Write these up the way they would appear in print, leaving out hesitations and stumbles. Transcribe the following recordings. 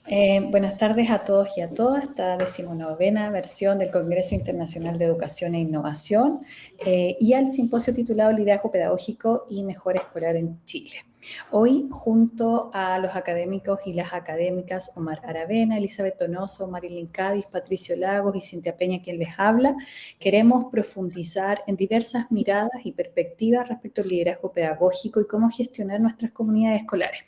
Buenas tardes a todos y a todas. Esta 19ª versión del Congreso Internacional de Educación e Innovación y al simposio titulado Liderazgo Pedagógico y Mejora Escolar en Chile. Hoy, junto a los académicos y las académicas Omar Aravena, Elizabeth Donoso, Marilyn Cádiz, Patricio Lagos y Cintia Peña, quien les habla, queremos profundizar en diversas miradas y perspectivas respecto al liderazgo pedagógico y cómo gestionar nuestras comunidades escolares.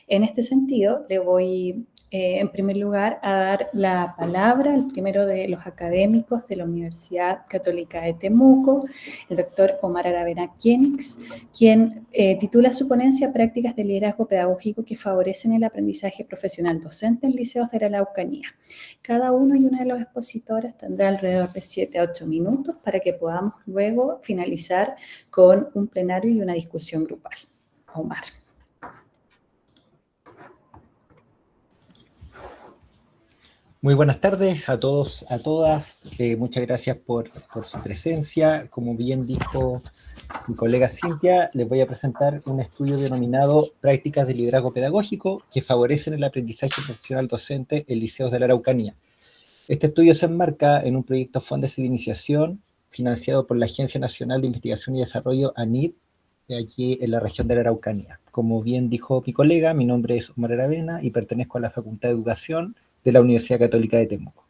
En este sentido, le voy en primer lugar, a dar la palabra al primero de los académicos de la Universidad Católica de Temuco, el doctor Omar Aravena Kienix, quien titula su ponencia Prácticas de liderazgo pedagógico que favorecen el aprendizaje profesional docente en liceos de la Araucanía. Cada uno y una de los expositores tendrá alrededor de 7 a 8 minutos para que podamos luego finalizar con un plenario y una discusión grupal. Omar. Muy buenas tardes a todos, a todas. Muchas gracias por su presencia. Como bien dijo mi colega Cintia, les voy a presentar un estudio denominado Prácticas de liderazgo pedagógico que favorecen el aprendizaje profesional docente en liceos de la Araucanía. Este estudio se enmarca en un proyecto Fondos de Iniciación financiado por la Agencia Nacional de Investigación y Desarrollo, ANID, de aquí en la región de la Araucanía. Como bien dijo mi colega, mi nombre es Omar Aravena y pertenezco a la Facultad de Educación de la Universidad Católica de Temuco.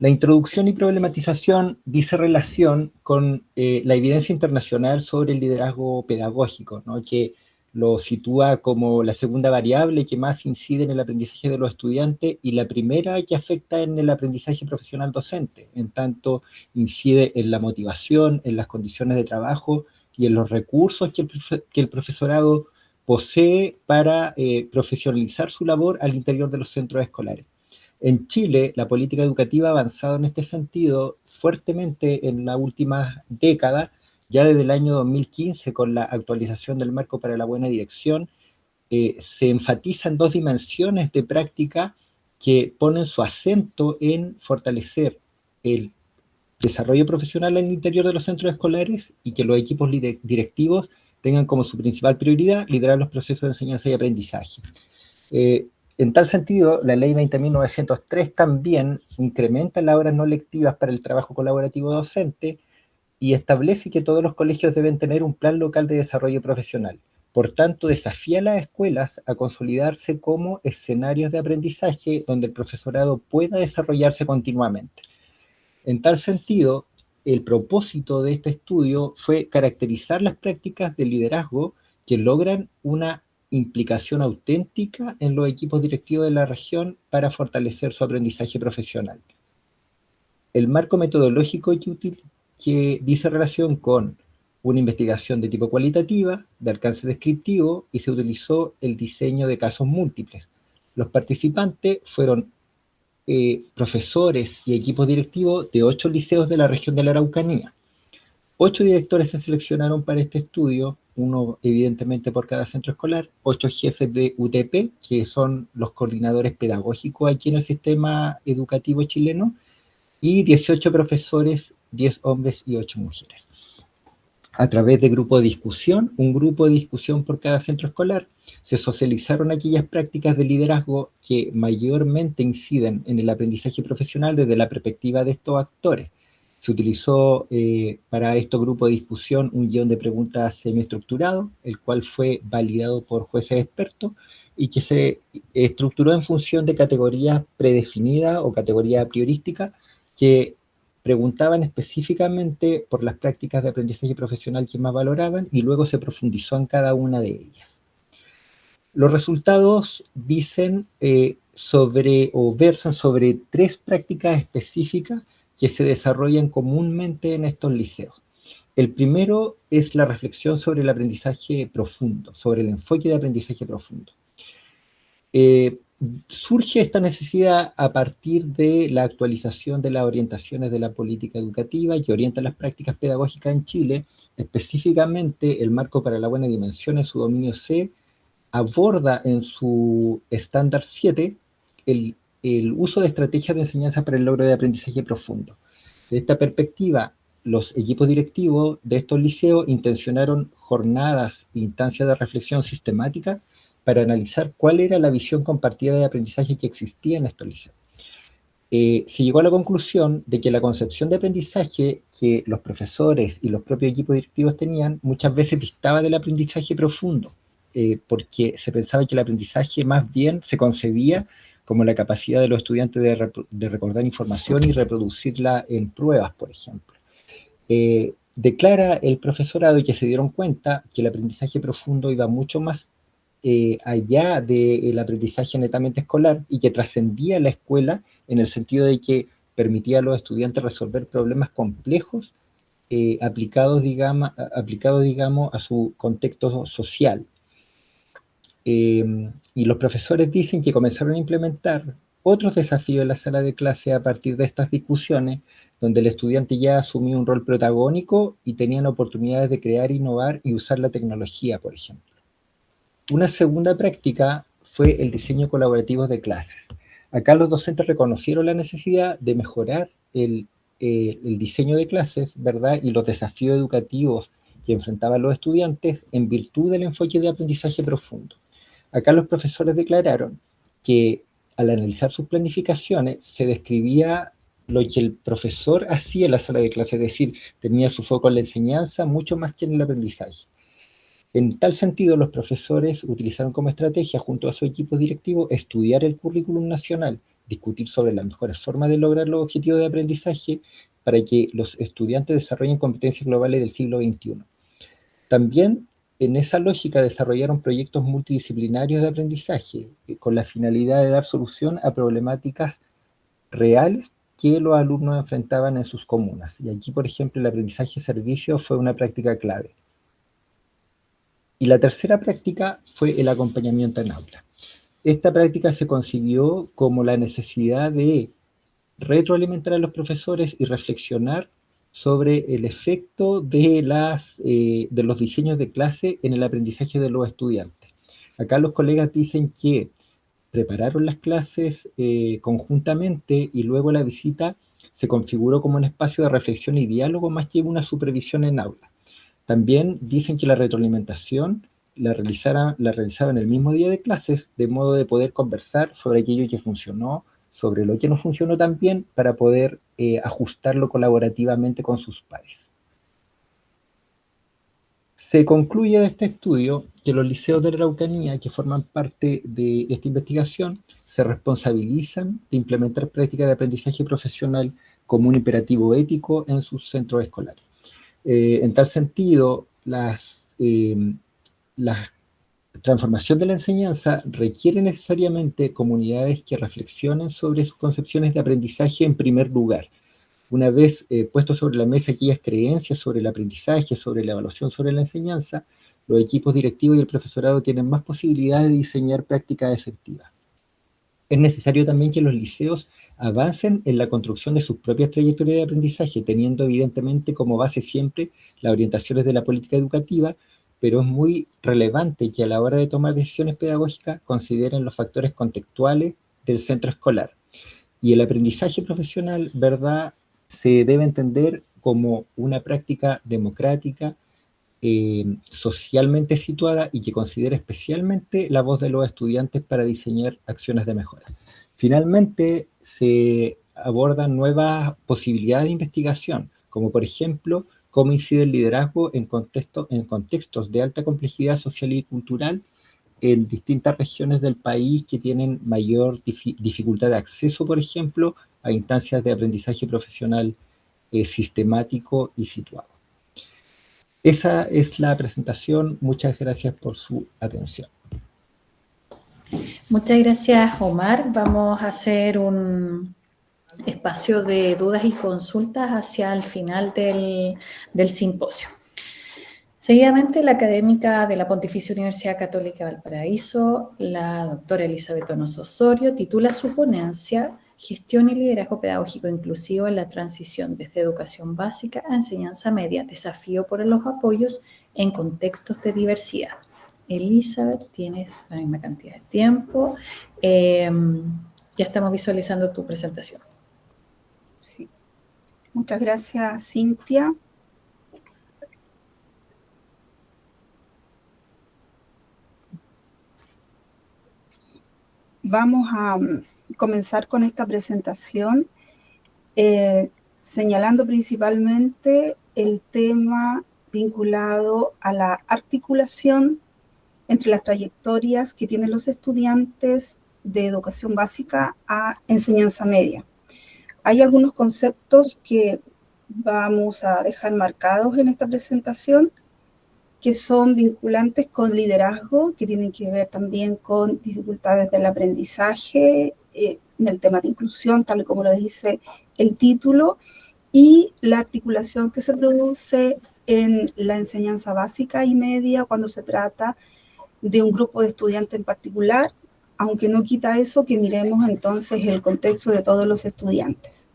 La introducción y problematización dice relación con la evidencia internacional sobre el liderazgo pedagógico, ¿no? Que lo sitúa como la segunda variable que más incide en el aprendizaje de los estudiantes y la primera que afecta en el aprendizaje profesional docente, en tanto incide en la motivación, en las condiciones de trabajo y en los recursos que el profesorado posee para profesionalizar su labor al interior de los centros escolares. En Chile, la política educativa ha avanzado en este sentido fuertemente en la última década, ya desde el año 2015 con la actualización del marco para la buena dirección, se enfatizan dos dimensiones de práctica que ponen su acento en fortalecer el desarrollo profesional al interior de los centros escolares y que los equipos directivos tengan como su principal prioridad liderar los procesos de enseñanza y aprendizaje. En tal sentido, la Ley 20.903 también incrementa las horas no lectivas para el trabajo colaborativo docente y establece que todos los colegios deben tener un plan local de desarrollo profesional. Por tanto, desafía a las escuelas a consolidarse como escenarios de aprendizaje donde el profesorado pueda desarrollarse continuamente. En tal sentido, el propósito de este estudio fue caracterizar las prácticas de liderazgo que logran una implicación auténtica en los equipos directivos de la región para fortalecer su aprendizaje profesional. El marco metodológico que dice relación con una investigación de tipo cualitativa, de alcance descriptivo, y se utilizó el diseño de casos múltiples. Los participantes fueron profesores y equipos directivos de 8 liceos de la región de la Araucanía. 8 directores se seleccionaron para este estudio, uno evidentemente por cada centro escolar, 8 jefes de UTP, que son los coordinadores pedagógicos aquí en el sistema educativo chileno, y 18 profesores, 10 hombres y 8 mujeres. A través de grupo de discusión, un grupo de discusión por cada centro escolar, se socializaron aquellas prácticas de liderazgo que mayormente inciden en el aprendizaje profesional desde la perspectiva de estos actores. Se utilizó para este grupo de discusión un guión de preguntas semiestructurado, el cual fue validado por jueces expertos y que se estructuró en función de categorías predefinidas o categorías priorísticas que preguntaban específicamente por las prácticas de aprendizaje profesional que más valoraban y luego se profundizó en cada una de ellas. Los resultados dicen versan sobre 3 prácticas específicas que se desarrollan comúnmente en estos liceos. El primero es la reflexión sobre el aprendizaje profundo, sobre el enfoque de aprendizaje profundo. Surge esta necesidad a partir de la actualización de las orientaciones de la política educativa que orienta las prácticas pedagógicas en Chile, específicamente el marco para la buena dimensión en su dominio C, aborda en su estándar 7 el uso de estrategias de enseñanza para el logro de aprendizaje profundo. De esta perspectiva, los equipos directivos de estos liceos intencionaron jornadas e instancias de reflexión sistemática para analizar cuál era la visión compartida de aprendizaje que existía en estos liceos. Se llegó a la conclusión de que la concepción de aprendizaje que los profesores y los propios equipos directivos tenían muchas veces distaba del aprendizaje profundo, porque se pensaba que el aprendizaje más bien se concebía como la capacidad de los estudiantes de recordar información y reproducirla en pruebas, por ejemplo. Declara el profesorado que se dieron cuenta que el aprendizaje profundo iba mucho más allá del aprendizaje netamente escolar y que trascendía la escuela en el sentido de que permitía a los estudiantes resolver problemas complejos aplicados, digamos, a su contexto social. Y los profesores dicen que comenzaron a implementar otros desafíos en la sala de clase a partir de estas discusiones, donde el estudiante ya asumía un rol protagónico y tenían oportunidades de crear, innovar y usar la tecnología, por ejemplo. Una segunda práctica fue el diseño colaborativo de clases. Acá los docentes reconocieron la necesidad de mejorar el diseño de clases, ¿verdad? Y los desafíos educativos que enfrentaban los estudiantes en virtud del enfoque de aprendizaje profundo. Acá los profesores declararon que al analizar sus planificaciones se describía lo que el profesor hacía en la sala de clase, es decir, tenía su foco en la enseñanza mucho más que en el aprendizaje. En tal sentido, los profesores utilizaron como estrategia, junto a su equipo directivo, estudiar el currículum nacional, discutir sobre las mejores formas de lograr los objetivos de aprendizaje para que los estudiantes desarrollen competencias globales del siglo XXI. También, en esa lógica, desarrollaron proyectos multidisciplinarios de aprendizaje con la finalidad de dar solución a problemáticas reales que los alumnos enfrentaban en sus comunas. Y aquí, por ejemplo, el aprendizaje servicio fue una práctica clave. Y la tercera práctica fue el acompañamiento en aula. Esta práctica se concibió como la necesidad de retroalimentar a los profesores y reflexionar sobre el efecto de los diseños de clase en el aprendizaje de los estudiantes. Acá los colegas dicen que prepararon las clases conjuntamente y luego la visita se configuró como un espacio de reflexión y diálogo más que una supervisión en aula. También dicen que la retroalimentación la realizaban el mismo día de clases, de modo de poder conversar sobre aquello que funcionó, sobre lo que no funcionó tan bien, para poder ajustarlo colaborativamente con sus pares. Se concluye de este estudio que los liceos de la Araucanía, que forman parte de esta investigación, se responsabilizan de implementar prácticas de aprendizaje profesional como un imperativo ético en sus centros escolares. En tal sentido, la transformación de la enseñanza requiere necesariamente comunidades que reflexionen sobre sus concepciones de aprendizaje en primer lugar. Una vez puesto sobre la mesa aquellas creencias sobre el aprendizaje, sobre la evaluación, sobre la enseñanza, los equipos directivos y el profesorado tienen más posibilidades de diseñar prácticas efectivas. Es necesario también que los liceos avancen en la construcción de sus propias trayectorias de aprendizaje, teniendo evidentemente como base siempre las orientaciones de la política educativa, pero es muy relevante que a la hora de tomar decisiones pedagógicas consideren los factores contextuales del centro escolar. Y el aprendizaje profesional, ¿verdad?, se debe entender como una práctica democrática, socialmente situada y que considera especialmente la voz de los estudiantes para diseñar acciones de mejora. Finalmente, se abordan nuevas posibilidades de investigación, como por ejemplo, cómo incide el liderazgo en contextos de alta complejidad social y cultural en distintas regiones del país que tienen mayor dificultad de acceso, por ejemplo, a instancias de aprendizaje profesional sistemático y situado. Esa es la presentación. Muchas gracias por su atención. Muchas gracias, Omar. Vamos a hacer un espacio de dudas y consultas hacia el final del simposio. Seguidamente, la académica de la Pontificia Universidad Católica de Valparaíso, la doctora Elizabeth Donoso Osorio, titula su ponencia Gestión y liderazgo pedagógico inclusivo en la transición desde educación básica a enseñanza media, desafío por los apoyos en contextos de diversidad. Elizabeth, tienes la misma cantidad de tiempo. Ya estamos visualizando tu presentación. Sí. Muchas gracias, Cintia. vamos a comenzar con esta presentación señalando principalmente el tema vinculado a la articulación entre las trayectorias que tienen los estudiantes de educación básica a enseñanza media. Hay algunos conceptos que vamos a dejar marcados en esta presentación que son vinculantes con liderazgo, que tienen que ver también con dificultades del aprendizaje, en el tema de inclusión, tal como lo dice el título, y la articulación que se produce en la enseñanza básica y media cuando se trata de un grupo de estudiantes en particular, aunque no quita eso que miremos entonces el contexto de todos los estudiantes.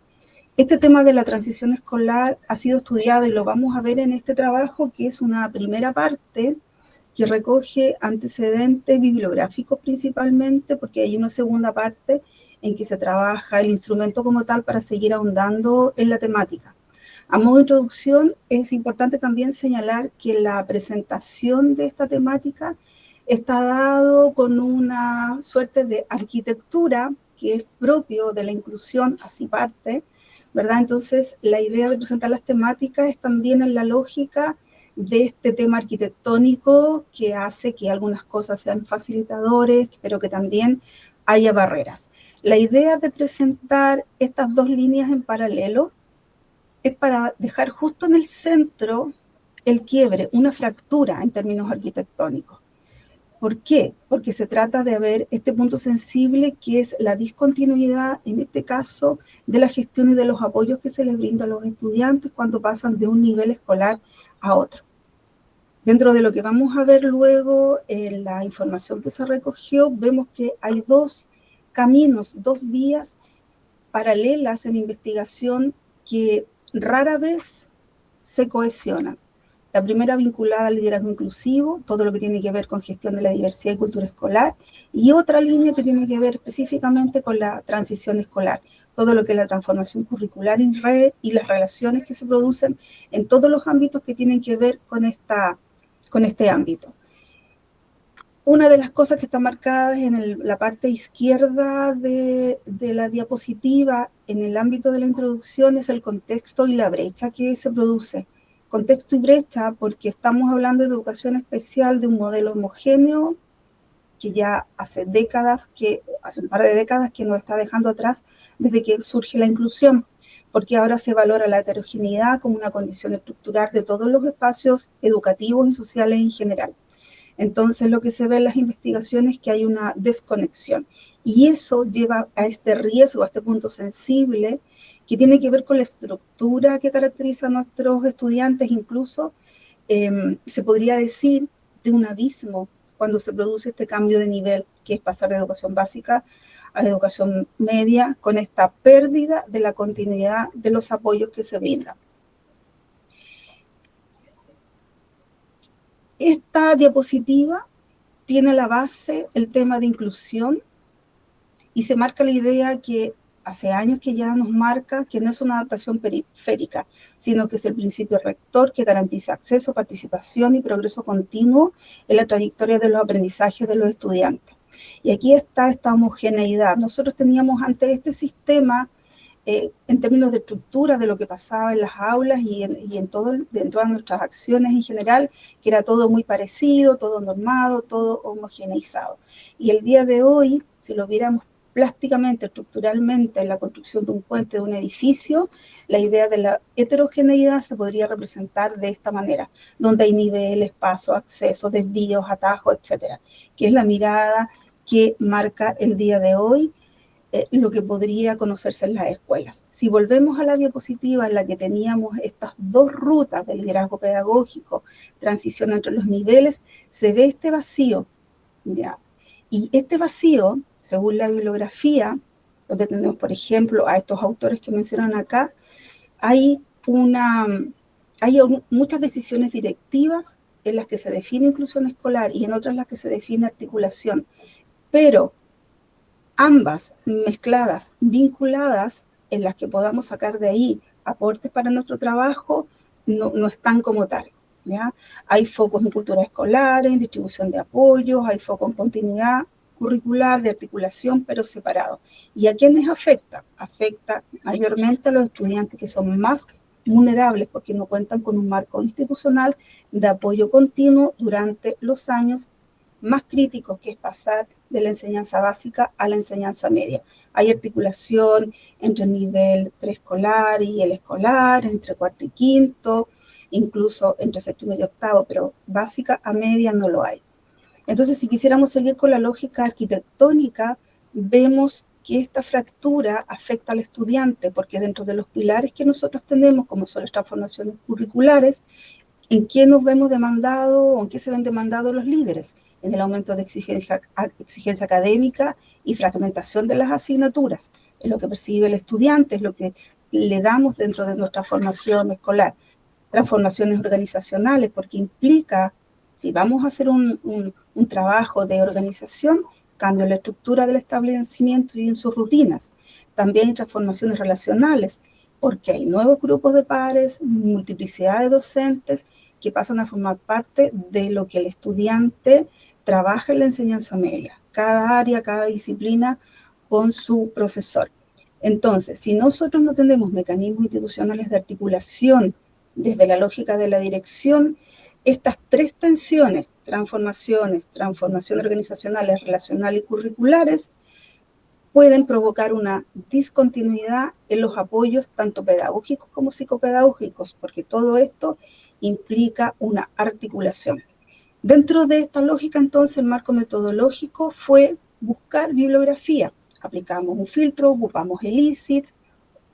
Este tema de la transición escolar ha sido estudiado y lo vamos a ver en este trabajo, que es una primera parte que recoge antecedentes bibliográficos principalmente, porque hay una segunda parte en que se trabaja el instrumento como tal para seguir ahondando en la temática. A modo de introducción, es importante también señalar que la presentación de esta temática está dado con una suerte de arquitectura que es propio de la inclusión, así parte, ¿verdad? Entonces, la idea de presentar las temáticas es también en la lógica de este tema arquitectónico que hace que algunas cosas sean facilitadores, pero que también haya barreras. La idea de presentar estas dos líneas en paralelo es para dejar justo en el centro el quiebre, una fractura en términos arquitectónicos. ¿Por qué? Porque se trata de ver este punto sensible que es la discontinuidad, en este caso, de la gestión y de los apoyos que se les brinda a los estudiantes cuando pasan de un nivel escolar a otro. Dentro de lo que vamos a ver luego en la información que se recogió, vemos que hay dos caminos, dos vías paralelas en investigación que rara vez se cohesionan. La primera vinculada al liderazgo inclusivo, todo lo que tiene que ver con gestión de la diversidad y cultura escolar, y otra línea que tiene que ver específicamente con la transición escolar, todo lo que es la transformación curricular en red y las relaciones que se producen en todos los ámbitos que tienen que ver con este ámbito. Una de las cosas que está marcada en la parte izquierda de la diapositiva en el ámbito de la introducción es el contexto y la brecha que se produce. Contexto y brecha porque estamos hablando de educación especial de un modelo homogéneo que ya hace un par de décadas que nos está dejando atrás desde que surge la inclusión, porque ahora se valora la heterogeneidad como una condición estructural de todos los espacios educativos y sociales en general. Entonces, lo que se ve en las investigaciones es que hay una desconexión y eso lleva a este riesgo, a este punto sensible que tiene que ver con la estructura que caracteriza a nuestros estudiantes, incluso se podría decir de un abismo cuando se produce este cambio de nivel, que es pasar de educación básica a la educación media, con esta pérdida de la continuidad de los apoyos que se brindan. Esta diapositiva tiene a la base el tema de inclusión y se marca la idea que hace años que ya nos marca que no es una adaptación periférica, sino que es el principio rector que garantiza acceso, participación y progreso continuo en la trayectoria de los aprendizajes de los estudiantes. Y aquí está esta homogeneidad. Nosotros teníamos antes este sistema en términos de estructura de lo que pasaba en las aulas y en todas nuestras acciones en general, que era todo muy parecido, todo normado, todo homogeneizado. Y el día de hoy, si lo viéramos plásticamente, estructuralmente, en la construcción de un puente, de un edificio, la idea de la heterogeneidad se podría representar de esta manera, donde hay niveles, pasos, accesos, desvíos, atajos, etcétera, que es la mirada que marca el día de hoy lo que podría conocerse en las escuelas. Si volvemos a la diapositiva en la que teníamos estas dos rutas de liderazgo pedagógico, transición entre los niveles, se ve este vacío, ¿ya? Y este vacío, según la bibliografía, donde tenemos, por ejemplo, a estos autores que mencionan acá, hay muchas decisiones directivas en las que se define inclusión escolar y en otras en las que se define articulación, pero ambas mezcladas, vinculadas, en las que podamos sacar de ahí aportes para nuestro trabajo, no están como tal, ¿ya? Hay focos en cultura escolar, en distribución de apoyos, hay foco en continuidad, curricular, de articulación, pero separado. ¿Y a quiénes afecta? Afecta mayormente a los estudiantes que son más vulnerables porque no cuentan con un marco institucional de apoyo continuo durante los años más críticos, que es pasar de la enseñanza básica a la enseñanza media. Hay articulación entre el nivel preescolar y el escolar, entre cuarto y quinto, incluso entre séptimo y octavo, pero básica a media no lo hay. Entonces, si quisiéramos seguir con la lógica arquitectónica, vemos que esta fractura afecta al estudiante, porque dentro de los pilares que nosotros tenemos, como son las transformaciones curriculares, ¿en qué nos vemos demandados o en qué se ven demandados los líderes? En el aumento de exigencia académica y fragmentación de las asignaturas, es lo que percibe el estudiante, es lo que le damos dentro de nuestra formación escolar. Transformaciones organizacionales, porque implica, si vamos a hacer un trabajo de organización, cambio en la estructura del establecimiento y en sus rutinas. También hay transformaciones relacionales, porque hay nuevos grupos de pares, multiplicidad de docentes que pasan a formar parte de lo que el estudiante trabaja en la enseñanza media. Cada área, cada disciplina con su profesor. Entonces, si nosotros no tenemos mecanismos institucionales de articulación desde la lógica de la dirección, estas tres tensiones, transformaciones organizacionales, relacionales y curriculares, pueden provocar una discontinuidad en los apoyos tanto pedagógicos como psicopedagógicos, porque todo esto implica una articulación. Dentro de esta lógica, entonces, el marco metodológico fue buscar bibliografía. Aplicamos un filtro, ocupamos el ICIT,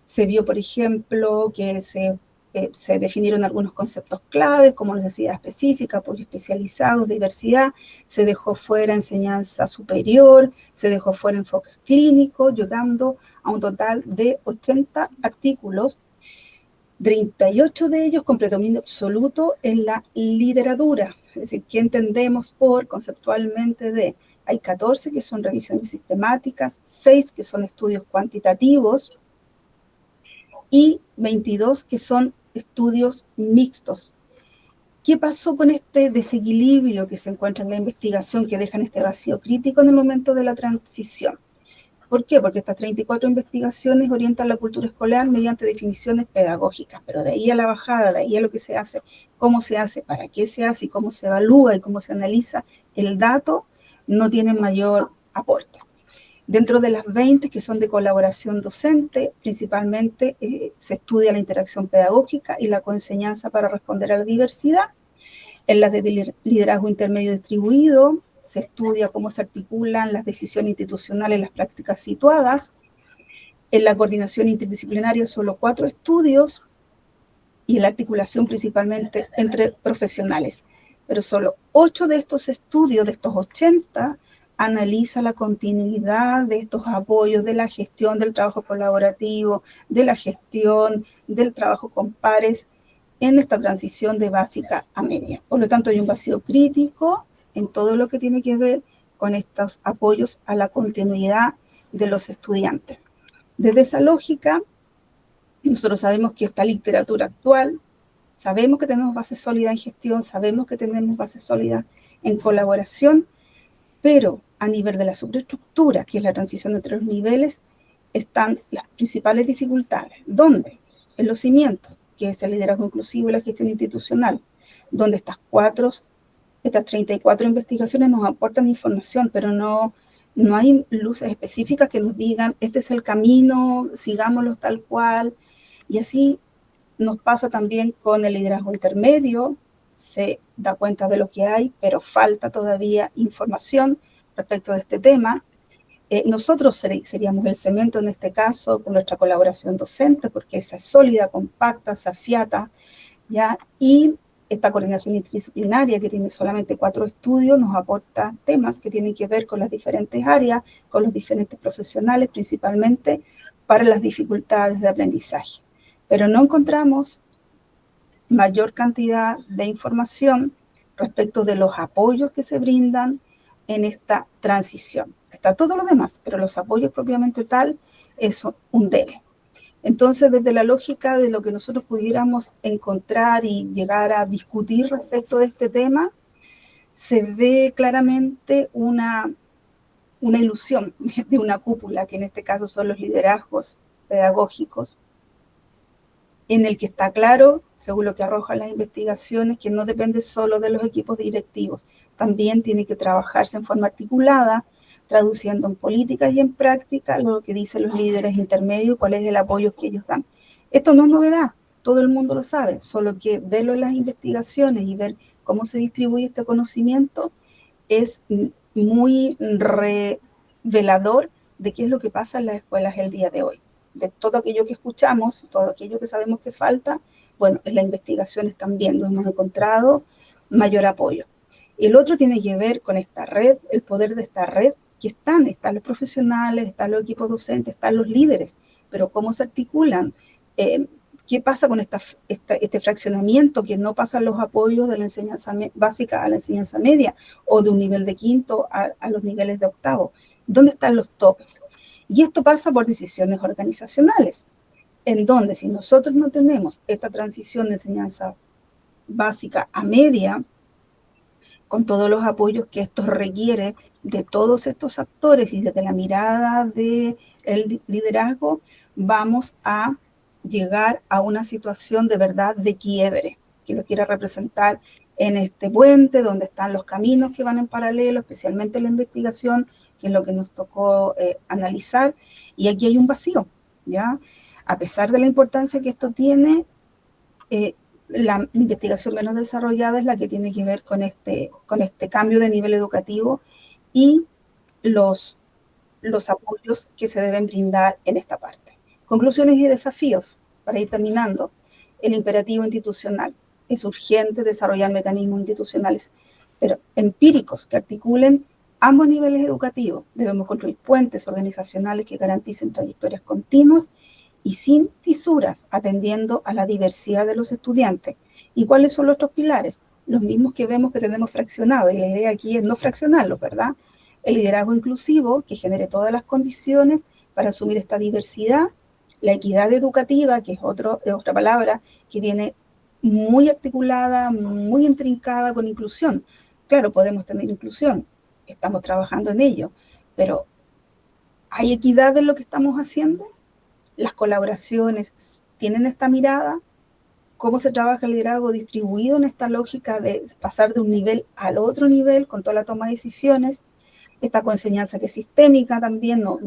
se vio, por ejemplo, que se definieron algunos conceptos claves como necesidad específica, apoyo especializado, diversidad, se dejó fuera enseñanza superior, se dejó fuera enfoque clínico, llegando a un total de 80 artículos, 38 de ellos con predominio absoluto en la literatura, es decir, ¿qué entendemos por conceptualmente de? Hay 14 que son revisiones sistemáticas, 6 que son estudios cuantitativos y 22 que son estudios mixtos. ¿Qué pasó con este desequilibrio que se encuentra en la investigación, que dejan este vacío crítico en el momento de la transición? ¿Por qué? Porque estas 34 investigaciones orientan la cultura escolar mediante definiciones pedagógicas, pero de ahí a la bajada, de ahí a lo que se hace, cómo se hace, para qué se hace y cómo se evalúa y cómo se analiza el dato, no tienen mayor aporte. Dentro de las 20 que son de colaboración docente, principalmente se estudia la interacción pedagógica y la coenseñanza para responder a la diversidad. En las de liderazgo intermedio distribuido, se estudia cómo se articulan las decisiones institucionales en las prácticas situadas. En la coordinación interdisciplinaria, solo 4 estudios, y en la articulación principalmente entre profesionales. Pero solo 8 de estos estudios, de estos 80, analiza la continuidad de estos apoyos, de la gestión del trabajo colaborativo, de la gestión del trabajo con pares en esta transición de básica a media. Por lo tanto, hay un vacío crítico en todo lo que tiene que ver con estos apoyos a la continuidad de los estudiantes. Desde esa lógica, nosotros sabemos que esta literatura actual, sabemos que tenemos bases sólidas en gestión, sabemos que tenemos bases sólidas en colaboración, pero a nivel de la superestructura, que es la transición entre los niveles, están las principales dificultades. ¿Dónde? En los cimientos, que es el liderazgo inclusivo y la gestión institucional, donde estas 34 investigaciones nos aportan información, pero no hay luces específicas que nos digan, este es el camino, sigámoslo tal cual. Y así nos pasa también con el liderazgo intermedio, se da cuenta de lo que hay, pero falta todavía información respecto de este tema. Nosotros seríamos el cemento en este caso con nuestra colaboración docente, porque esa es sólida, compacta, se afiata, ¿ya? Y esta coordinación interdisciplinaria, que tiene solamente 4 estudios, nos aporta temas que tienen que ver con las diferentes áreas, con los diferentes profesionales, principalmente para las dificultades de aprendizaje. Pero no encontramos mayor cantidad de información respecto de los apoyos que se brindan en esta transición. Está todo lo demás, pero los apoyos propiamente tal es un debe. Entonces, desde la lógica de lo que nosotros pudiéramos encontrar y llegar a discutir respecto de este tema, se ve claramente una una ilusión de una cúpula, que en este caso son los liderazgos pedagógicos, en el que está claro, según lo que arrojan las investigaciones, que no depende solo de los equipos directivos, también tiene que trabajarse en forma articulada, traduciendo en políticas y en práctica lo que dicen los líderes intermedios, cuál es el apoyo que ellos dan. Esto no es novedad, todo el mundo lo sabe, solo que verlo en las investigaciones y ver cómo se distribuye este conocimiento es muy revelador de qué es lo que pasa en las escuelas el día de hoy. De todo aquello que escuchamos, todo aquello que sabemos que falta, bueno, en las investigaciones también nos hemos encontrado mayor apoyo. El otro tiene que ver con esta red, el poder de esta red, que están los profesionales, están los equipos docentes, están los líderes, pero cómo se articulan, qué pasa con este fraccionamiento, que no pasan los apoyos de la enseñanza básica a la enseñanza media, o de un nivel de quinto a los niveles de octavo, ¿dónde están los topes? Y esto pasa por decisiones organizacionales, en donde si nosotros no tenemos esta transición de enseñanza básica a media, con todos los apoyos que esto requiere de todos estos actores y desde la mirada del liderazgo, vamos a llegar a una situación de verdad de quiebre, que lo quiera representar en este puente donde están los caminos que van en paralelo, especialmente la investigación, que es lo que nos tocó analizar, y aquí hay un vacío, ¿ya? A pesar de la importancia que esto tiene, la investigación menos desarrollada es la que tiene que ver con este cambio de nivel educativo y los apoyos que se deben brindar en esta parte. Conclusiones y desafíos, para ir terminando. El imperativo institucional. Es urgente desarrollar mecanismos institucionales, pero empíricos, que articulen ambos niveles educativos. Debemos construir puentes organizacionales que garanticen trayectorias continuas y sin fisuras, atendiendo a la diversidad de los estudiantes. ¿Y cuáles son los otros pilares? Los mismos que vemos que tenemos fraccionados, y la idea aquí es no fraccionarlos, ¿verdad? El liderazgo inclusivo, que genere todas las condiciones para asumir esta diversidad. La equidad educativa, que es otra palabra que viene muy articulada, muy intrincada con inclusión. Claro, podemos tener inclusión, estamos trabajando en ello, pero ¿hay equidad en lo que estamos haciendo? Las colaboraciones tienen esta mirada, cómo se trabaja el liderazgo distribuido en esta lógica de pasar de un nivel al otro nivel con toda la toma de decisiones, esta coenseñanza que es sistémica también, no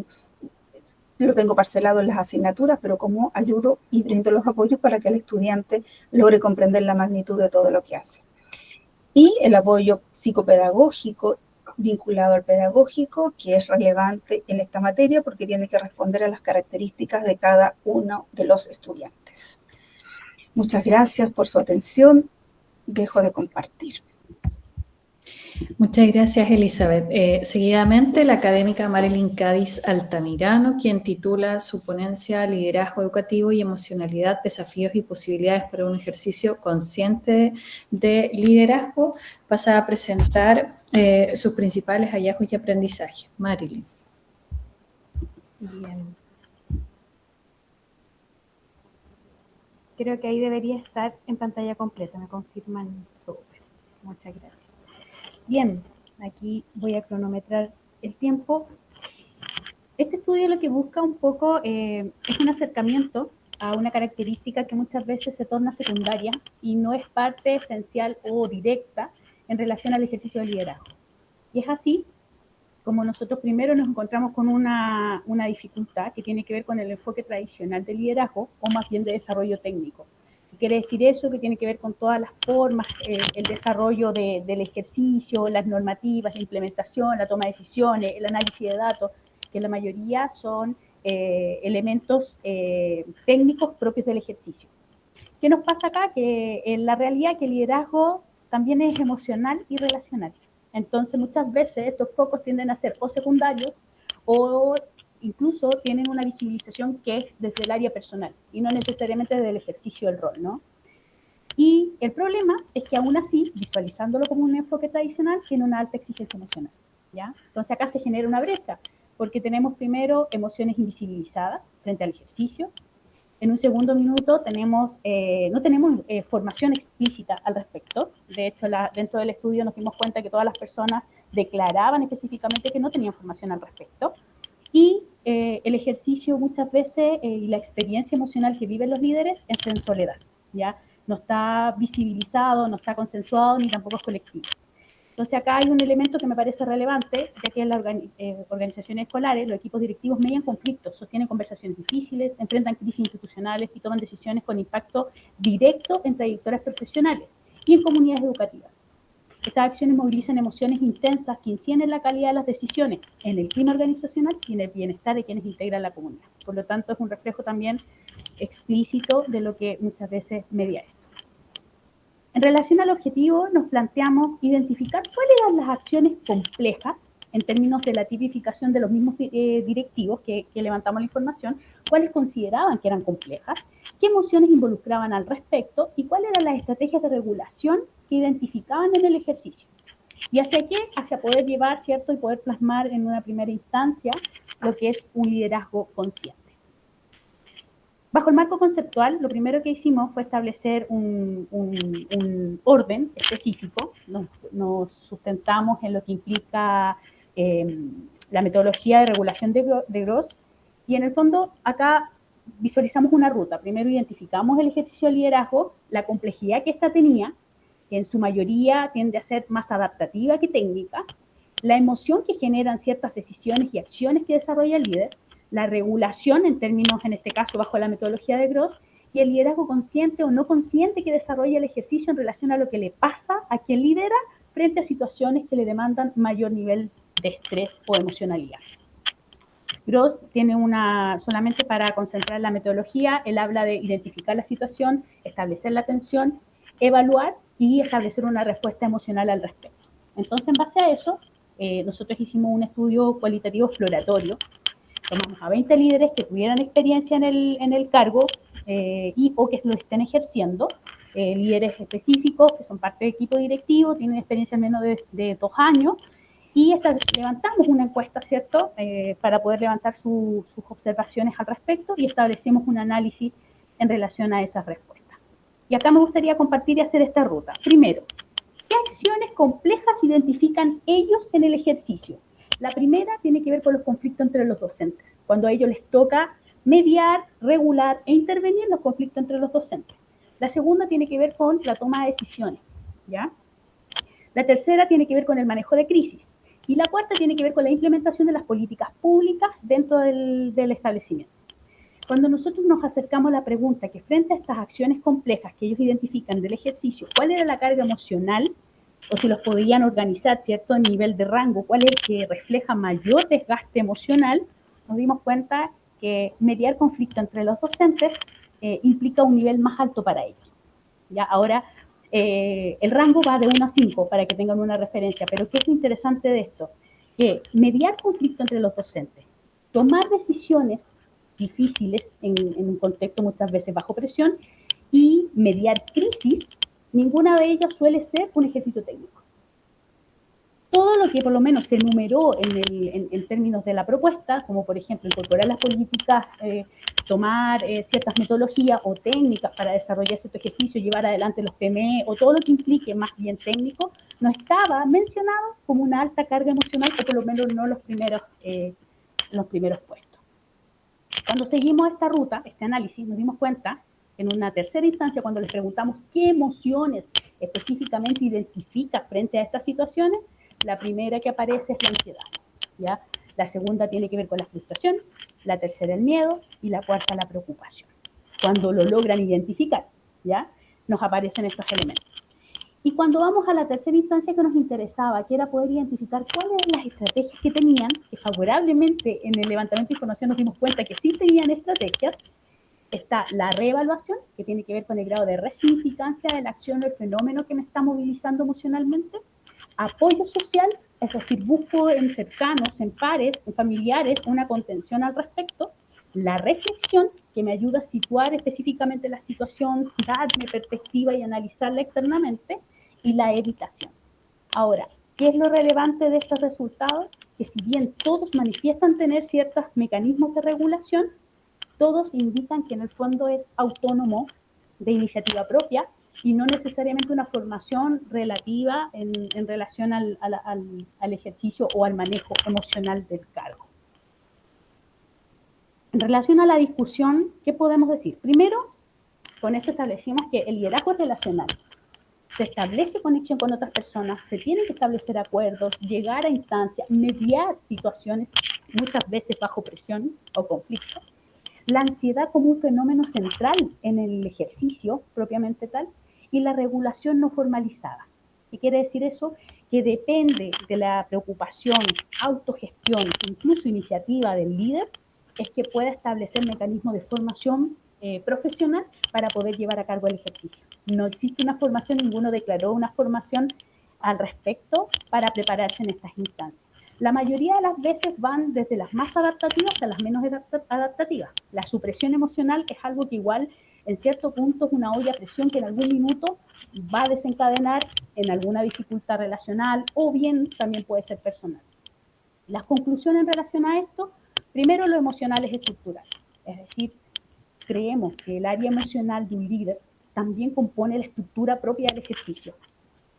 lo tengo parcelado en las asignaturas, pero cómo ayudo y brindo los apoyos para que el estudiante logre comprender la magnitud de todo lo que hace. Y el apoyo psicopedagógico vinculado al pedagógico, que es relevante en esta materia porque tiene que responder a las características de cada uno de los estudiantes. Muchas gracias por su atención. Dejo de compartir. Muchas gracias, Elizabeth. Seguidamente, la académica Marilyn Cádiz Altamirano, quien titula su ponencia Liderazgo Educativo y Emocionalidad, Desafíos y Posibilidades para un Ejercicio Consciente de Liderazgo, pasa a presentar sus principales hallazgos y aprendizajes. Marilyn. Bien. Creo que ahí debería estar en pantalla completa, me confirman. Súper. Muchas gracias. Bien, aquí voy a cronometrar el tiempo. Este estudio lo que busca un poco es un acercamiento a una característica que muchas veces se torna secundaria y no es parte esencial o directa en relación al ejercicio de liderazgo. Y es así como nosotros primero nos encontramos con una dificultad que tiene que ver con el enfoque tradicional de liderazgo o más bien de desarrollo técnico. Quiere decir eso, que tiene que ver con todas las formas, el desarrollo del ejercicio, las normativas, la implementación, la toma de decisiones, el análisis de datos, que la mayoría son elementos técnicos propios del ejercicio. ¿Qué nos pasa acá? Que en la realidad que el liderazgo también es emocional y relacional. Entonces muchas veces estos focos tienden a ser o secundarios o incluso tienen una visibilización que es desde el área personal y no necesariamente desde el ejercicio del rol, ¿no? Y el problema es que aún así, visualizándolo como un enfoque tradicional, tiene una alta exigencia emocional, ¿ya? Entonces acá se genera una brecha, porque tenemos primero emociones invisibilizadas frente al ejercicio. En un segundo minuto no tenemos formación explícita al respecto. De hecho, dentro del estudio nos dimos cuenta que todas las personas declaraban específicamente que no tenían formación al respecto. Y el ejercicio muchas veces y la experiencia emocional que viven los líderes es en soledad, ¿ya? No está visibilizado, no está consensuado, ni tampoco es colectivo. Entonces acá hay un elemento que me parece relevante, ya que en las organizaciones escolares los equipos directivos median conflictos, sostienen conversaciones difíciles, enfrentan crisis institucionales y toman decisiones con impacto directo en trayectorias profesionales y en comunidades educativas. Estas acciones movilizan emociones intensas que inciden en la calidad de las decisiones, en el clima organizacional y en el bienestar de quienes integran la comunidad. Por lo tanto, es un reflejo también explícito de lo que muchas veces media esto. En relación al objetivo, nos planteamos identificar cuáles eran las acciones complejas en términos de la tipificación de los mismos directivos que levantamos la información, cuáles consideraban que eran complejas, qué emociones involucraban al respecto y cuáles eran las estrategias de regulación que identificaban en el ejercicio. ¿Y hacia qué? Hacia poder llevar, ¿cierto? Y poder plasmar en una primera instancia lo que es un liderazgo consciente. Bajo el marco conceptual, lo primero que hicimos fue establecer un orden específico. Nos sustentamos en lo que implica la metodología de regulación de Gross. Y en el fondo, acá visualizamos una ruta. Primero identificamos el ejercicio de liderazgo, la complejidad que ésta tenía, que en su mayoría tiende a ser más adaptativa que técnica, la emoción que generan ciertas decisiones y acciones que desarrolla el líder, la regulación en términos, en este caso, bajo la metodología de Gross, y el liderazgo consciente o no consciente que desarrolla el ejercicio en relación a lo que le pasa a quien lidera frente a situaciones que le demandan mayor nivel de estrés o emocionalidad. Gross tiene solamente para concentrar la metodología, él habla de identificar la situación, establecer la atención, evaluar y establecer una respuesta emocional al respecto. Entonces, en base a eso, nosotros hicimos un estudio cualitativo exploratorio. Tomamos a 20 líderes que tuvieran experiencia en el cargo o que lo estén ejerciendo, líderes específicos que son parte del equipo directivo, tienen experiencia al menos de 2 años, y levantamos una encuesta, ¿cierto?, para poder levantar sus observaciones al respecto y establecimos un análisis en relación a esas respuestas. Y acá me gustaría compartir y hacer esta ruta. Primero, ¿qué acciones complejas identifican ellos en el ejercicio? La primera tiene que ver con los conflictos entre los docentes, cuando a ellos les toca mediar, regular e intervenir en los conflictos entre los docentes. La segunda tiene que ver con la toma de decisiones, ¿ya? La tercera tiene que ver con el manejo de crisis. Y la cuarta tiene que ver con la implementación de las políticas públicas dentro del establecimiento. Cuando nosotros nos acercamos a la pregunta que frente a estas acciones complejas que ellos identifican del ejercicio, ¿cuál era la carga emocional? O si los podían organizar, ¿cierto?, a nivel de rango, ¿cuál es el que refleja mayor desgaste emocional? Nos dimos cuenta que mediar conflicto entre los docentes implica un nivel más alto para ellos. ¿Ya? Ahora, el rango va de 1 a 5 para que tengan una referencia, pero ¿qué es lo interesante de esto? Que mediar conflicto entre los docentes, tomar decisiones difíciles en un contexto muchas veces bajo presión y mediar crisis, ninguna de ellas suele ser un ejercicio técnico. Todo lo que por lo menos se enumeró en términos de la propuesta, como por ejemplo incorporar las políticas, tomar ciertas metodologías o técnicas para desarrollar cierto ejercicio, llevar adelante los PME o todo lo que implique más bien técnico, no estaba mencionado como una alta carga emocional o por lo menos no los primeros puestos. Cuando seguimos esta ruta, este análisis, nos dimos cuenta en una tercera instancia, cuando les preguntamos qué emociones específicamente identifica frente a estas situaciones, la primera que aparece es la ansiedad, ¿ya? La segunda tiene que ver con la frustración, la tercera el miedo y la cuarta la preocupación. Cuando lo logran identificar, ¿ya?, nos aparecen estos elementos. Y cuando vamos a la tercera instancia que nos interesaba, que era poder identificar cuáles eran las estrategias que tenían, que favorablemente en el levantamiento de información nos dimos cuenta que sí tenían estrategias, está la reevaluación, que tiene que ver con el grado de resignificancia de la acción o el fenómeno que me está movilizando emocionalmente. Apoyo social, es decir, busco en cercanos, en pares, en familiares, una contención al respecto. La reflexión, que me ayuda a situar específicamente la situación, darme perspectiva y analizarla externamente. Y la evitación. Ahora, ¿qué es lo relevante de estos resultados? Que si bien todos manifiestan tener ciertos mecanismos de regulación, todos indican que en el fondo es autónomo, de iniciativa propia, y no necesariamente una formación relativa en relación al ejercicio o al manejo emocional del cargo. En relación a la discusión, ¿qué podemos decir? Primero, con esto establecimos que el liderazgo es relacional. Se establece conexión con otras personas, se tienen que establecer acuerdos, llegar a instancias, mediar situaciones, muchas veces bajo presión o conflicto. La ansiedad como un fenómeno central en el ejercicio propiamente tal, y la regulación no formalizada. ¿Qué quiere decir eso? Que depende de la preocupación, autogestión, incluso iniciativa del líder, es que pueda establecer mecanismos de formación profesional para poder llevar a cabo el ejercicio. No existe una formación, ninguno declaró una formación al respecto para prepararse en estas instancias. La mayoría de las veces van desde las más adaptativas a las menos adaptativas. La supresión emocional es algo que igual en cierto punto es una olla a presión que en algún minuto va a desencadenar en alguna dificultad relacional o bien también puede ser personal. Las conclusiones en relación a esto, primero lo emocional es estructural, es decir, creemos que el área emocional de un líder también compone la estructura propia del ejercicio.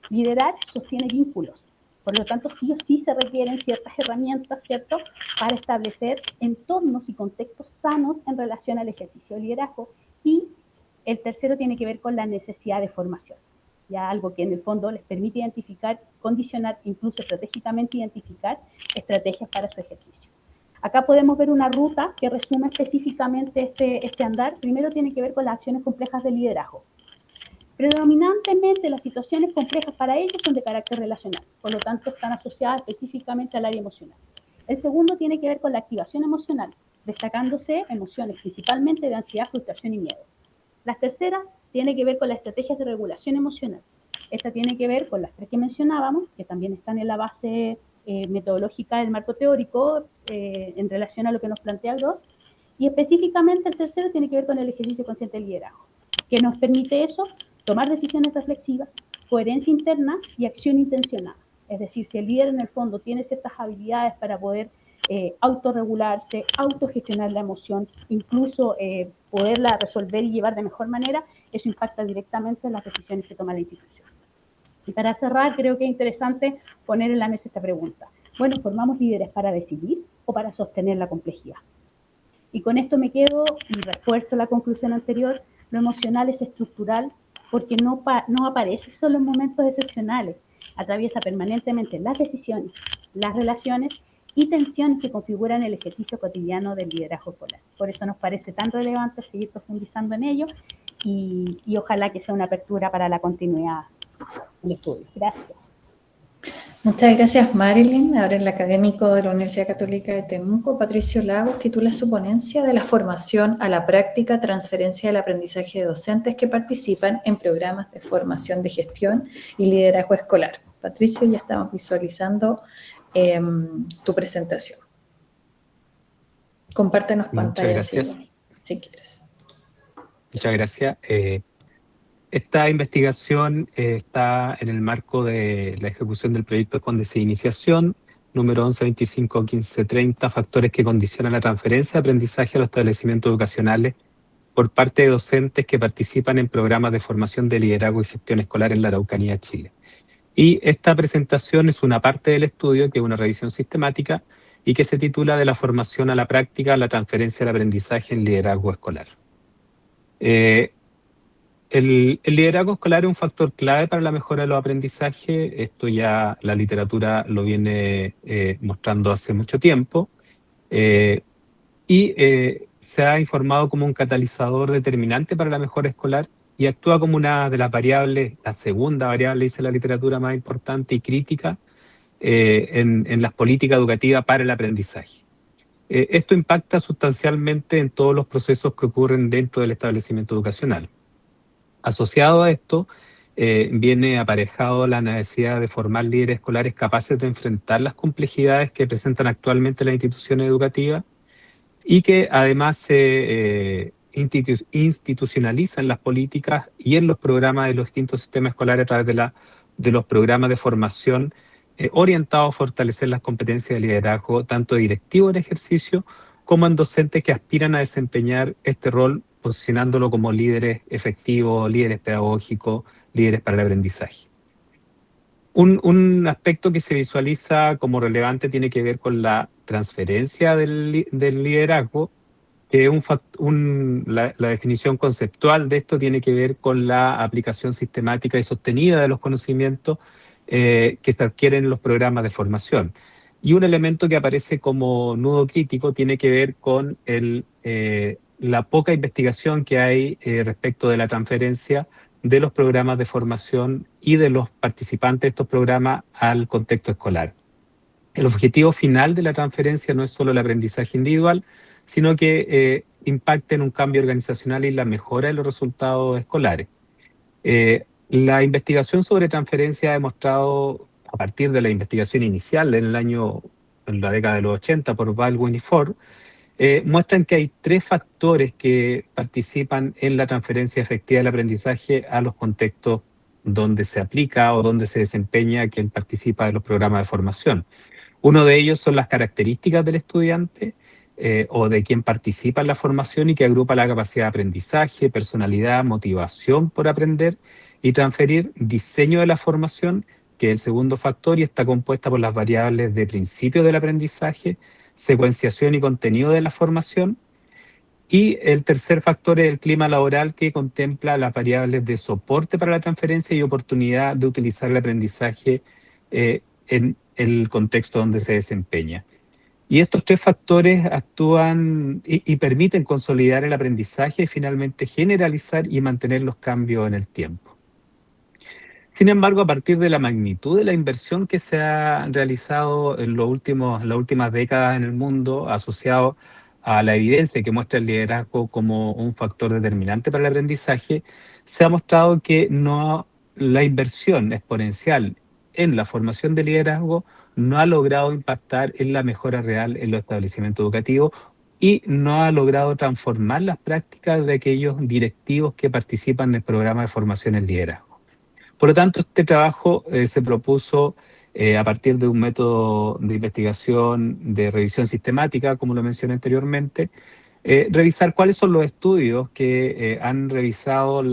Liderar sostiene vínculos, por lo tanto sí o sí se requieren ciertas herramientas, ¿cierto?, para establecer entornos y contextos sanos en relación al ejercicio de liderazgo. Y el tercero tiene que ver con la necesidad de formación, ya algo que en el fondo les permite identificar, condicionar, incluso estratégicamente identificar estrategias para su ejercicio. Acá podemos ver una ruta que resume específicamente este andar. Primero tiene que ver con las acciones complejas de liderazgo. Predominantemente las situaciones complejas para ellos son de carácter relacional, por lo tanto están asociadas específicamente al área emocional. El segundo tiene que ver con la activación emocional, destacándose emociones principalmente de ansiedad, frustración y miedo. La tercera tiene que ver con las estrategias de regulación emocional. Esta tiene que ver con las tres que mencionábamos, que también están en la base metodológica del marco teórico en relación a lo que nos plantea Gross. Y específicamente el tercero tiene que ver con el ejercicio consciente del liderazgo, que nos permite eso, tomar decisiones reflexivas, coherencia interna y acción intencionada. Es decir, si el líder en el fondo tiene ciertas habilidades para poder autorregularse, autogestionar la emoción, incluso poderla resolver y llevar de mejor manera, eso impacta directamente en las decisiones que toma la institución. Y para cerrar, creo que es interesante poner en la mesa esta pregunta. Bueno, ¿formamos líderes para decidir o para sostener la complejidad? Y con esto me quedo y refuerzo la conclusión anterior. Lo emocional es estructural porque no aparece solo en momentos excepcionales, atraviesa permanentemente las decisiones, las relaciones y tensiones que configuran el ejercicio cotidiano del liderazgo escolar. Por eso nos parece tan relevante seguir profundizando en ello y ojalá que sea una apertura para la continuidad del estudio. Gracias. Muchas gracias, Marilyn. Ahora el académico de la Universidad Católica de Temuco, Patricio Lagos, titula su ponencia de la formación a la práctica, transferencia del aprendizaje de docentes que participan en programas de formación de gestión y liderazgo escolar. Patricio, ya estamos visualizando tu presentación. Compártenos pantalla. Muchas gracias. Si quieres. Muchas gracias. Esta investigación está en el marco de la ejecución del proyecto Cóndese de Iniciación, número 1125-1530, factores que condicionan la transferencia de aprendizaje a los establecimientos educacionales por parte de docentes que participan en programas de formación de liderazgo y gestión escolar en la Araucanía, Chile. Y esta presentación es una parte del estudio, que es una revisión sistemática, y que se titula De la formación a la práctica, la transferencia del aprendizaje en liderazgo escolar. El liderazgo escolar es un factor clave para la mejora de los aprendizajes. Esto ya la literatura lo viene mostrando hace mucho tiempo. Se ha informado como un catalizador determinante para la mejora escolar y actúa como una de las variables, la segunda variable, dice la literatura, más importante y crítica en las políticas educativas para el aprendizaje. Esto impacta sustancialmente en todos los procesos que ocurren dentro del establecimiento educacional. Asociado a esto, viene aparejado la necesidad de formar líderes escolares capaces de enfrentar las complejidades que presentan actualmente las instituciones educativas y que además se institucionalizan las políticas y en los programas de los distintos sistemas escolares a través de los programas de formación orientados a fortalecer las competencias de liderazgo, tanto directivo en ejercicio como en docentes que aspiran a desempeñar este rol posicionándolo como líderes efectivos, líderes pedagógicos, líderes para el aprendizaje. Un aspecto que se visualiza como relevante tiene que ver con la transferencia del liderazgo, que la definición conceptual de esto tiene que ver con la aplicación sistemática y sostenida de los conocimientos que se adquieren en los programas de formación. Y un elemento que aparece como nudo crítico tiene que ver con la poca investigación que hay respecto de la transferencia de los programas de formación y de los participantes de estos programas al contexto escolar. El objetivo final de la transferencia no es solo el aprendizaje individual, sino que impacte en un cambio organizacional y la mejora de los resultados escolares. La investigación sobre transferencia ha demostrado, a partir de la investigación inicial en la década de los 80 por Baldwin y Ford, muestran que hay 3 factores que participan en la transferencia efectiva del aprendizaje a los contextos donde se aplica o donde se desempeña quien participa de los programas de formación. Uno de ellos son las características del estudiante o de quien participa en la formación y que agrupa la capacidad de aprendizaje, personalidad, motivación por aprender y transferir diseño de la formación, que es el segundo factor y está compuesta por las variables de principio del aprendizaje, secuenciación y contenido de la formación. Y el tercer factor es el clima laboral, que contempla las variables de soporte para la transferencia y oportunidad de utilizar el aprendizaje en el contexto donde se desempeña. Y estos 3 factores actúan y permiten consolidar el aprendizaje y finalmente generalizar y mantener los cambios en el tiempo. Sin embargo, a partir de la magnitud de la inversión que se ha realizado en las últimas décadas en el mundo, asociado a la evidencia que muestra el liderazgo como un factor determinante para el aprendizaje, se ha mostrado que la inversión exponencial en la formación de liderazgo no ha logrado impactar en la mejora real en los establecimientos educativos y no ha logrado transformar las prácticas de aquellos directivos que participan del programa de formación en liderazgo. Por lo tanto, este trabajo se propuso a partir de un método de investigación de revisión sistemática, como lo mencioné anteriormente, revisar cuáles son los estudios que han revisado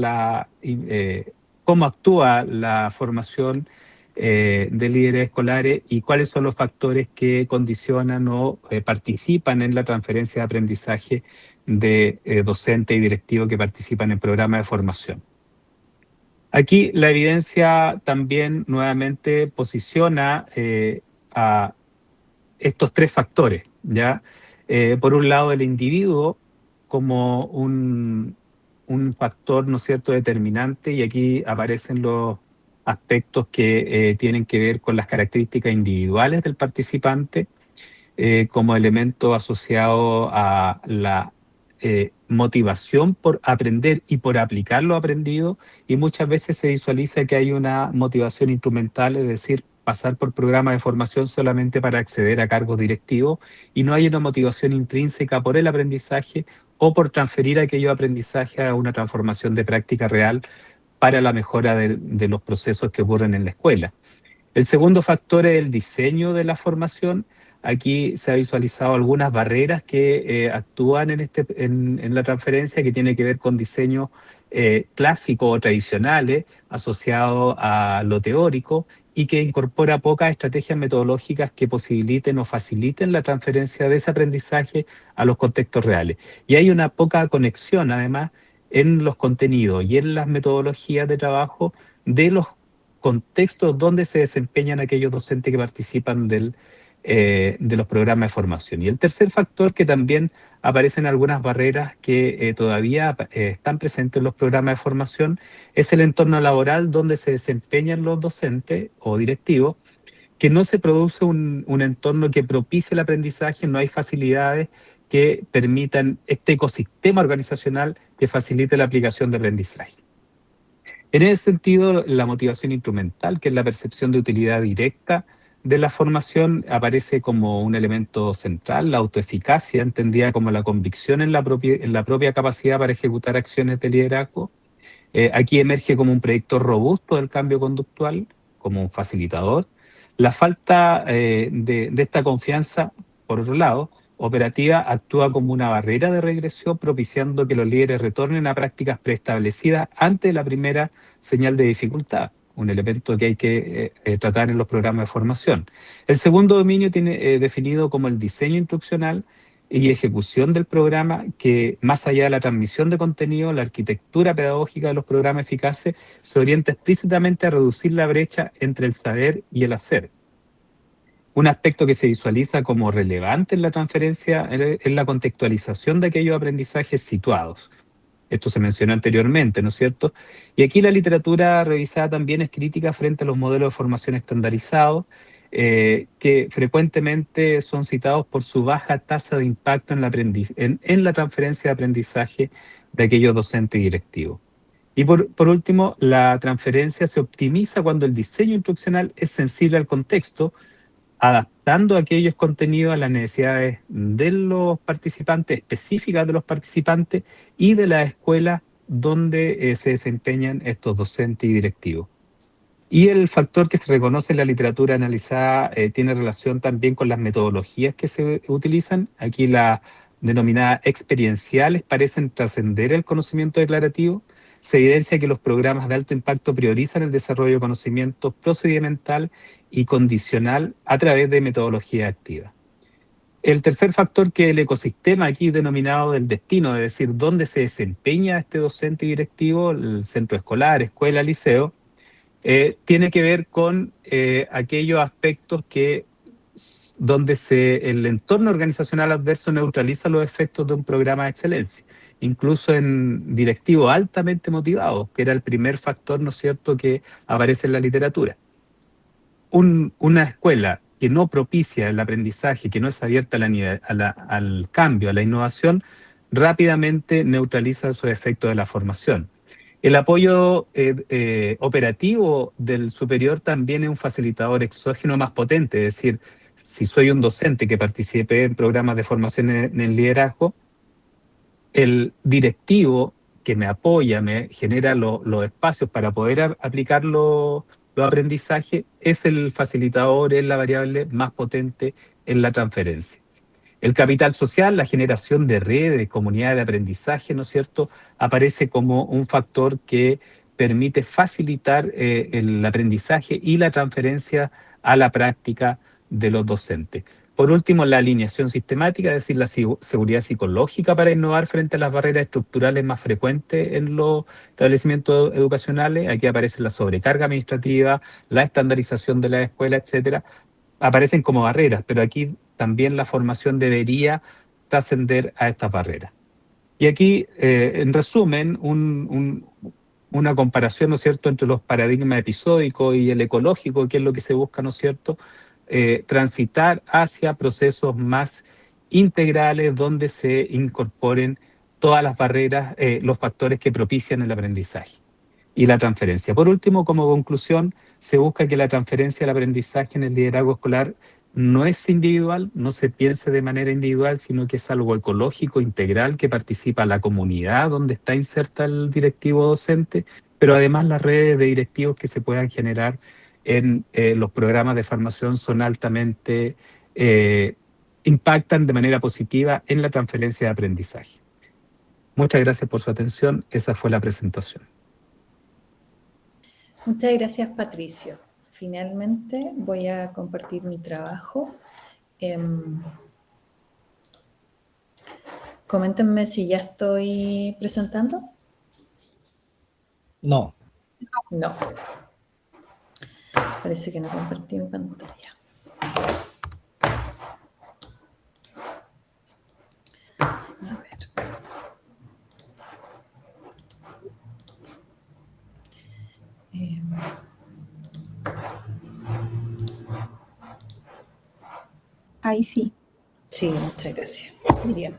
cómo actúa la formación de líderes escolares y cuáles son los factores que condicionan o participan en la transferencia de aprendizaje de docentes y directivos que participan en el programa de formación. Aquí la evidencia también nuevamente posiciona a estos 3 factores, ¿ya? Por un lado, el individuo como un factor, ¿no es cierto?, determinante, y aquí aparecen los aspectos que tienen que ver con las características individuales del participante como elemento asociado a la motivación por aprender y por aplicar lo aprendido, y muchas veces se visualiza que hay una motivación instrumental, es decir, pasar por programas de formación solamente para acceder a cargos directivos, y no hay una motivación intrínseca por el aprendizaje o por transferir aquello aprendizaje a una transformación de práctica real para la mejora de los procesos que ocurren en la escuela. El segundo factor es el diseño de la formación. Aquí se ha visualizado algunas barreras que actúan en la transferencia, que tiene que ver con diseños clásicos o tradicionales asociados a lo teórico y que incorpora pocas estrategias metodológicas que posibiliten o faciliten la transferencia de ese aprendizaje a los contextos reales. Y hay una poca conexión, además, en los contenidos y en las metodologías de trabajo de los contextos donde se desempeñan aquellos docentes que participan de los programas de formación. Y el tercer factor, que también aparecen algunas barreras que todavía están presentes en los programas de formación, es el entorno laboral donde se desempeñan los docentes o directivos, que no se produce un entorno que propicie el aprendizaje, no hay facilidades que permitan este ecosistema organizacional que facilite la aplicación de aprendizaje. En ese sentido, la motivación instrumental, que es la percepción de utilidad directa de la formación, aparece como un elemento central. La autoeficacia, entendida como la convicción en la propia capacidad para ejecutar acciones de liderazgo. Aquí emerge como un proyecto robusto del cambio conductual, como un facilitador. La falta de esta confianza, por otro lado, operativa actúa como una barrera de regresión, propiciando que los líderes retornen a prácticas preestablecidas antes de la primera señal de dificultad, un elemento que hay que tratar en los programas de formación. El segundo dominio tiene definido como el diseño instruccional y ejecución del programa, que más allá de la transmisión de contenido, la arquitectura pedagógica de los programas eficaces se orienta explícitamente a reducir la brecha entre el saber y el hacer. Un aspecto que se visualiza como relevante en la transferencia es la contextualización de aquellos aprendizajes situados. Esto se mencionó anteriormente, ¿no es cierto? Y aquí la literatura revisada también es crítica frente a los modelos de formación estandarizados, que frecuentemente son citados por su baja tasa de impacto en la transferencia de aprendizaje de aquellos docentes y directivos. Y por último, la transferencia se optimiza cuando el diseño instruccional es sensible al contexto, adaptando aquellos contenidos a las necesidades de los participantes, específicas de los participantes y de la escuela donde se desempeñan estos docentes y directivos. Y el factor que se reconoce en la literatura analizada tiene relación también con las metodologías que se utilizan. Aquí las denominadas experienciales parecen trascender el conocimiento declarativo. Se evidencia que los programas de alto impacto priorizan el desarrollo de conocimiento procedimental y condicional a través de metodología activa. El tercer factor, que el ecosistema aquí denominado del destino, es decir, dónde se desempeña este docente y directivo, el centro escolar, escuela, liceo, tiene que ver con aquellos aspectos donde el entorno organizacional adverso neutraliza los efectos de un programa de excelencia, incluso en directivos altamente motivados, que era el primer factor, ¿no es cierto?, que aparece en la literatura. Una escuela que no propicia el aprendizaje, que no es abierta al cambio, a la innovación, rápidamente neutraliza esos efectos de la formación. El apoyo operativo del superior también es un facilitador exógeno más potente, es decir, si soy un docente que participe en programas de formación en el liderazgo, el directivo que me apoya, me genera los espacios para poder aplicar los aprendizajes, es el facilitador, es la variable más potente en la transferencia. El capital social, la generación de redes, de comunidades de aprendizaje, ¿no es cierto?, aparece como un factor que permite facilitar el aprendizaje y la transferencia a la práctica de los docentes. Por último, la alineación sistemática, es decir, la seguridad psicológica para innovar frente a las barreras estructurales más frecuentes en los establecimientos educacionales. Aquí aparece la sobrecarga administrativa, la estandarización de la escuela, etcétera. Aparecen como barreras, pero aquí también la formación debería trascender a estas barreras. Y aquí, en resumen, una comparación, ¿no es cierto?, entre los paradigmas episódicos y el ecológico, que es lo que se busca, ¿no es cierto?, transitar hacia procesos más integrales donde se incorporen todas las barreras, los factores que propician el aprendizaje y la transferencia. Por último, como conclusión, se busca que la transferencia del aprendizaje en el liderazgo escolar no es individual, no se piense de manera individual, sino que es algo ecológico, integral, que participa la comunidad donde está inserta el directivo docente, pero además las redes de directivos que se puedan generar en los programas de formación son altamente, impactan de manera positiva en la transferencia de aprendizaje. Muchas gracias por su atención. Esa fue la presentación. Muchas gracias, Patricio. Finalmente voy a compartir mi trabajo. Coméntenme si ya estoy presentando. No. No. Parece que no compartí mi pantalla. A ver. Ahí sí. Sí, muchas gracias. Miriam.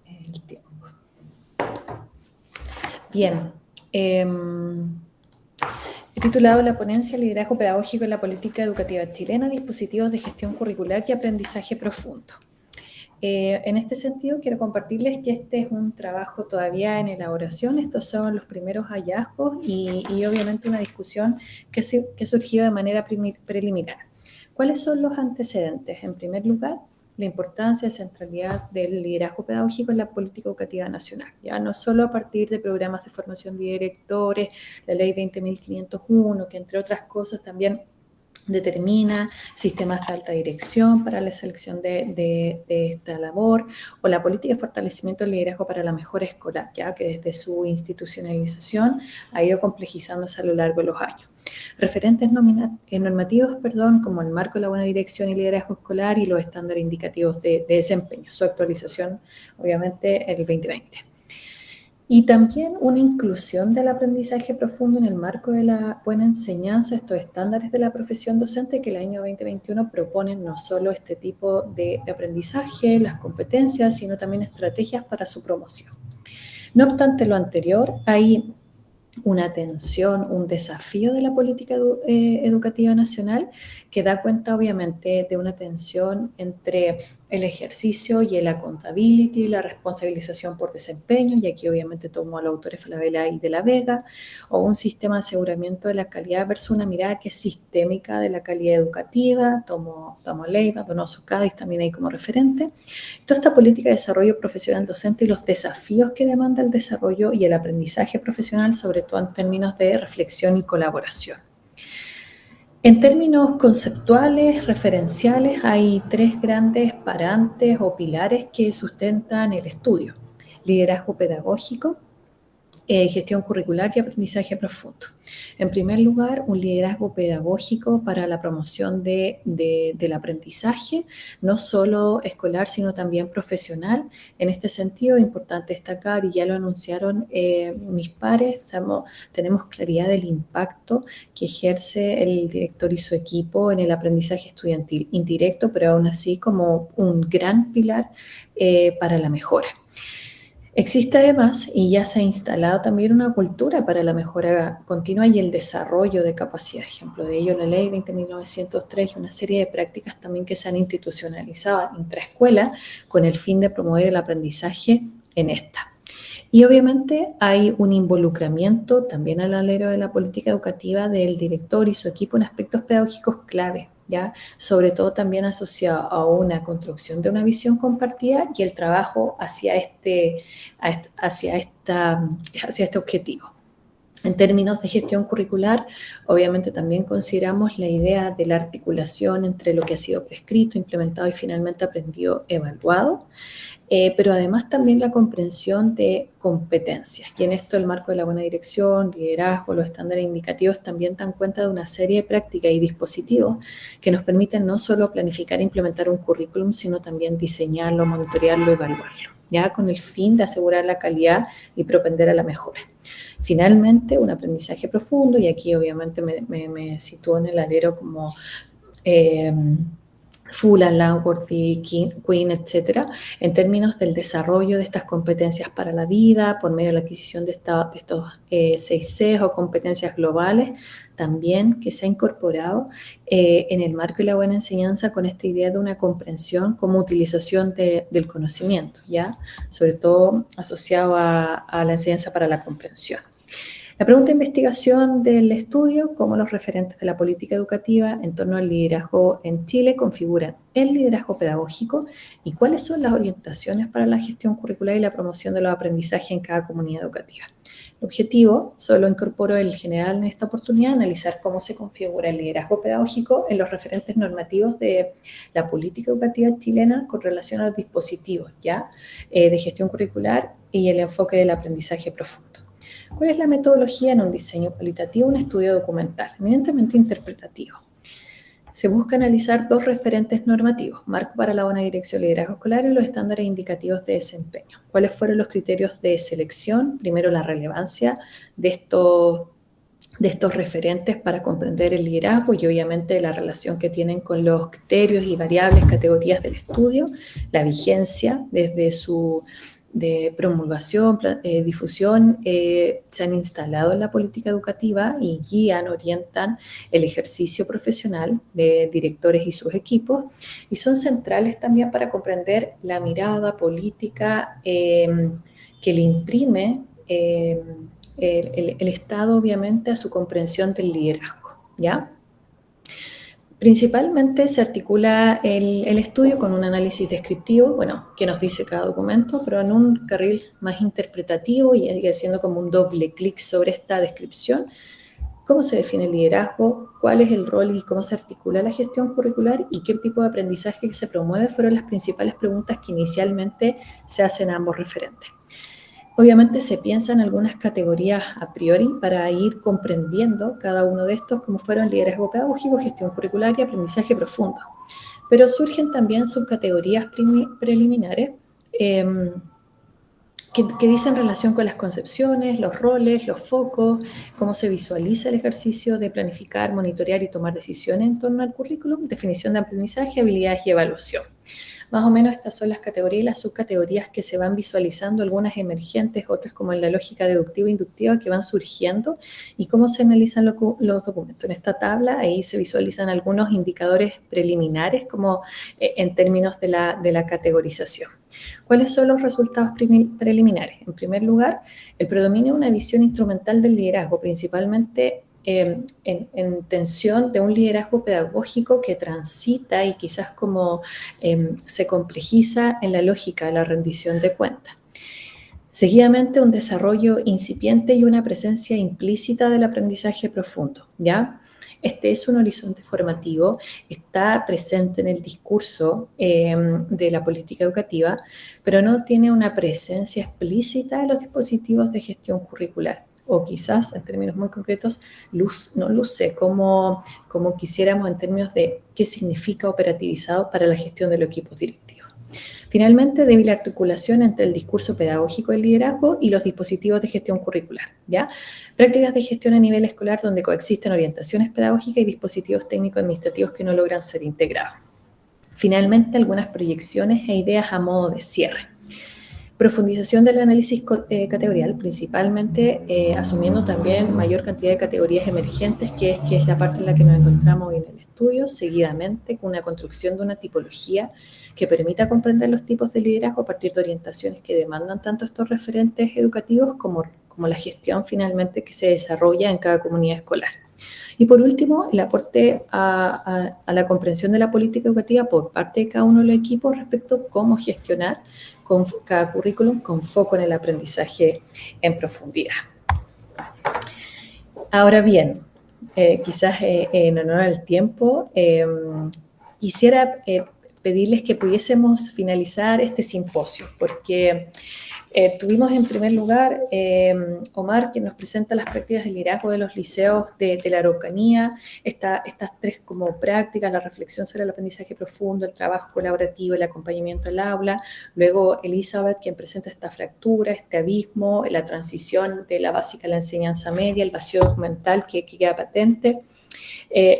El tiempo. Bien. He titulado la ponencia Liderazgo Pedagógico en la Política Educativa Chilena, dispositivos de gestión curricular y aprendizaje profundo. En este sentido, quiero compartirles que este es un trabajo todavía en elaboración. Estos son los primeros hallazgos y obviamente una discusión que surgió de manera preliminar. ¿Cuáles son los antecedentes? En primer lugar, la importancia y centralidad del liderazgo pedagógico en la política educativa nacional, ya no solo a partir de programas de formación de directores, la ley 20.501, que entre otras cosas también determina sistemas de alta dirección para la selección de esta labor, o la política de fortalecimiento del liderazgo para la mejora escolar, ya que desde su institucionalización ha ido complejizándose a lo largo de los años. Referentes normativos, como el marco de la buena dirección y liderazgo escolar y los estándares indicativos de desempeño, su actualización obviamente en el 2020. Y también una inclusión del aprendizaje profundo en el marco de la buena enseñanza, estos estándares de la profesión docente que el año 2021 proponen no solo este tipo de aprendizaje, las competencias, sino también estrategias para su promoción. No obstante lo anterior, hay una tensión, un desafío de la política educativa nacional que da cuenta obviamente de una tensión entre el ejercicio y el accountability, la responsabilización por desempeño, y aquí obviamente tomo a los autores Falabella y de la Vega, o un sistema de aseguramiento de la calidad versus una mirada que es sistémica de la calidad educativa, tomo Leiva, Donoso Cádiz también ahí como referente. Toda esta política de desarrollo profesional docente y los desafíos que demanda el desarrollo y el aprendizaje profesional, sobre todo en términos de reflexión y colaboración. En términos conceptuales, referenciales, hay tres grandes parantes o pilares que sustentan el estudio: liderazgo pedagógico, gestión curricular y aprendizaje profundo. En primer lugar, un liderazgo pedagógico para la promoción del aprendizaje, no solo escolar, sino también profesional. En este sentido, es importante destacar, y ya lo anunciaron mis pares, tenemos claridad del impacto que ejerce el director y su equipo en el aprendizaje estudiantil, indirecto, pero aún así como un gran pilar para la mejora. Existe además, y ya se ha instalado también, una cultura para la mejora continua y el desarrollo de capacidad. Ejemplo de ello, la ley 20.903 y una serie de prácticas también que se han institucionalizado intraescuela con el fin de promover el aprendizaje en esta. Y obviamente hay un involucramiento también al alero de la política educativa del director y su equipo en aspectos pedagógicos clave, ¿ya? Sobre todo también asociado a una construcción de una visión compartida y el trabajo hacia este objetivo. En términos de gestión curricular, obviamente también consideramos la idea de la articulación entre lo que ha sido prescrito, implementado y finalmente aprendido, evaluado, pero además también la comprensión de competencias. Y en esto el marco de la buena dirección, liderazgo, los estándares indicativos también dan cuenta de una serie de prácticas y dispositivos que nos permiten no solo planificar e implementar un currículum, sino también diseñarlo, monitorearlo, evaluarlo, ya con el fin de asegurar la calidad y propender a la mejora. Finalmente, un aprendizaje profundo, y aquí obviamente me sitúo en el alero como Fulham, Langworthy, Quinn, etcétera, en términos del desarrollo de estas competencias para la vida por medio de la adquisición de estos 6 Cs o competencias globales, también que se ha incorporado en el marco de la buena enseñanza con esta idea de una comprensión como utilización del conocimiento, ¿ya? Sobre todo asociado a la enseñanza para la comprensión. La pregunta de investigación del estudio: cómo los referentes de la política educativa en torno al liderazgo en Chile configuran el liderazgo pedagógico y cuáles son las orientaciones para la gestión curricular y la promoción de los aprendizajes en cada comunidad educativa. El objetivo, solo incorporo el general en esta oportunidad, analizar cómo se configura el liderazgo pedagógico en los referentes normativos de la política educativa chilena con relación a los dispositivos, ¿ya? De gestión curricular y el enfoque del aprendizaje profundo. ¿Cuál es la metodología en un diseño cualitativo, un estudio documental? Eminentemente interpretativo. Se busca analizar 2 referentes normativos: marco para la buena dirección y liderazgo escolar y los estándares indicativos de desempeño. ¿Cuáles fueron los criterios de selección? Primero, la relevancia de estos referentes para comprender el liderazgo y obviamente la relación que tienen con los criterios y variables, categorías del estudio, la vigencia desde su de promulgación, difusión, se han instalado en la política educativa y guían, orientan el ejercicio profesional de directores y sus equipos, y son centrales también para comprender la mirada política que le imprime el Estado, obviamente, a su comprensión del liderazgo, ¿ya? Principalmente se articula el estudio con un análisis descriptivo, bueno, que nos dice cada documento, pero en un carril más interpretativo y haciendo como un doble clic sobre esta descripción. ¿Cómo se define el liderazgo? ¿Cuál es el rol y cómo se articula la gestión curricular? ¿Y qué tipo de aprendizaje se promueve? Fueron las principales preguntas que inicialmente se hacen a ambos referentes. Obviamente se piensa en algunas categorías a priori para ir comprendiendo cada uno de estos, como fueron liderazgo pedagógico, gestión curricular y aprendizaje profundo. Pero surgen también subcategorías preliminares que dicen relación con las concepciones, los roles, los focos, cómo se visualiza el ejercicio de planificar, monitorear y tomar decisiones en torno al currículum, definición de aprendizaje, habilidades y evaluación. Más o menos estas son las categorías y las subcategorías que se van visualizando, algunas emergentes, otras como en la lógica deductiva e inductiva que van surgiendo, y cómo se analizan los documentos. En esta tabla ahí se visualizan algunos indicadores preliminares como en términos de la categorización. ¿Cuáles son los resultados preliminares? En primer lugar, el predominio de una visión instrumental del liderazgo, principalmente en tensión de un liderazgo pedagógico que transita y quizás como se complejiza en la lógica de la rendición de cuentas. Seguidamente, un desarrollo incipiente y una presencia implícita del aprendizaje profundo, ¿ya? Este es un horizonte formativo, está presente en el discurso de la política educativa, pero no tiene una presencia explícita en los dispositivos de gestión curricular. O quizás, en términos muy concretos, no luce como quisiéramos en términos de qué significa operativizado para la gestión de los equipos directivos. Finalmente, débil articulación entre el discurso pedagógico del liderazgo y los dispositivos de gestión curricular, ¿ya? Prácticas de gestión a nivel escolar donde coexisten orientaciones pedagógicas y dispositivos técnico-administrativos que no logran ser integrados. Finalmente, algunas proyecciones e ideas a modo de cierre. Profundización del análisis categorial, principalmente asumiendo también mayor cantidad de categorías emergentes, que es la parte en la que nos encontramos hoy en el estudio, seguidamente con una construcción de una tipología que permita comprender los tipos de liderazgo a partir de orientaciones que demandan tanto estos referentes educativos como la gestión finalmente que se desarrolla en cada comunidad escolar. Y por último, el aporte a la comprensión de la política educativa por parte de cada uno de los equipos respecto a cómo gestionar con cada currículum con foco en el aprendizaje en profundidad. Ahora bien, quizás en honor al tiempo, quisiera pedirles que pudiésemos finalizar este simposio, porque tuvimos en primer lugar Omar, que nos presenta las prácticas de liderazgo de los liceos de la Araucanía, estas tres como prácticas, la reflexión sobre el aprendizaje profundo, el trabajo colaborativo, el acompañamiento al aula. Luego Elizabeth, quien presenta esta fractura, este abismo, la transición de la básica a la enseñanza media, el vacío documental que queda patente.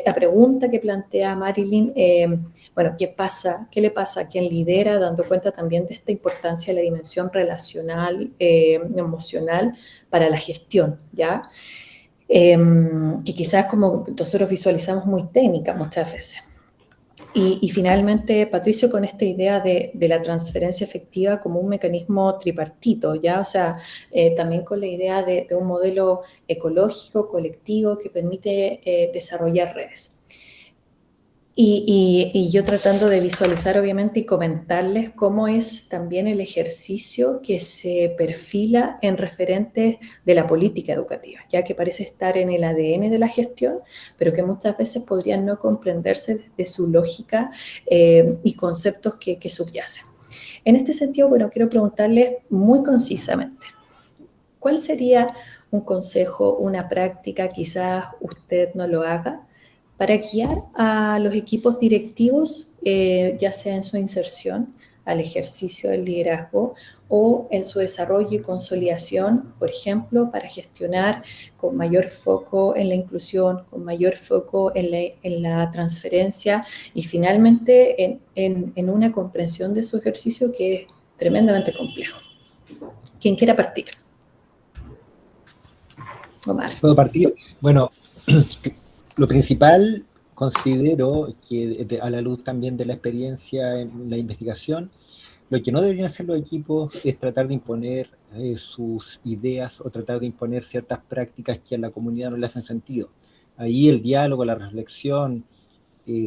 La pregunta que plantea Marilyn, bueno, ¿qué pasa? ¿Qué le pasa a quien lidera? Dando cuenta también de esta importancia de la dimensión relacional, emocional para la gestión, ¿ya? Que quizás como nosotros visualizamos muy técnica muchas veces. Y finalmente, Patricio, con esta idea de la transferencia efectiva como un mecanismo tripartito, ¿ya? O sea, también con la idea de un modelo ecológico, colectivo, que permite desarrollar redes. Y yo tratando de visualizar, obviamente, y comentarles cómo es también el ejercicio que se perfila en referentes de la política educativa, ya que parece estar en el ADN de la gestión, pero que muchas veces podrían no comprenderse desde su lógica y conceptos que subyacen. En este sentido, bueno, quiero preguntarles muy concisamente, ¿cuál sería un consejo, una práctica, quizás usted no lo haga, para guiar a los equipos directivos, ya sea en su inserción al ejercicio del liderazgo o en su desarrollo y consolidación, por ejemplo, para gestionar con mayor foco en la inclusión, con mayor foco en la transferencia y finalmente en una comprensión de su ejercicio que es tremendamente complejo? ¿Quién quiera partir? Omar. ¿Puedo partir? Bueno, lo principal, considero que a la luz también de la experiencia en la investigación, lo que no deberían hacer los equipos es tratar de imponer sus ideas o tratar de imponer ciertas prácticas que a la comunidad no le hacen sentido. Ahí el diálogo, la reflexión,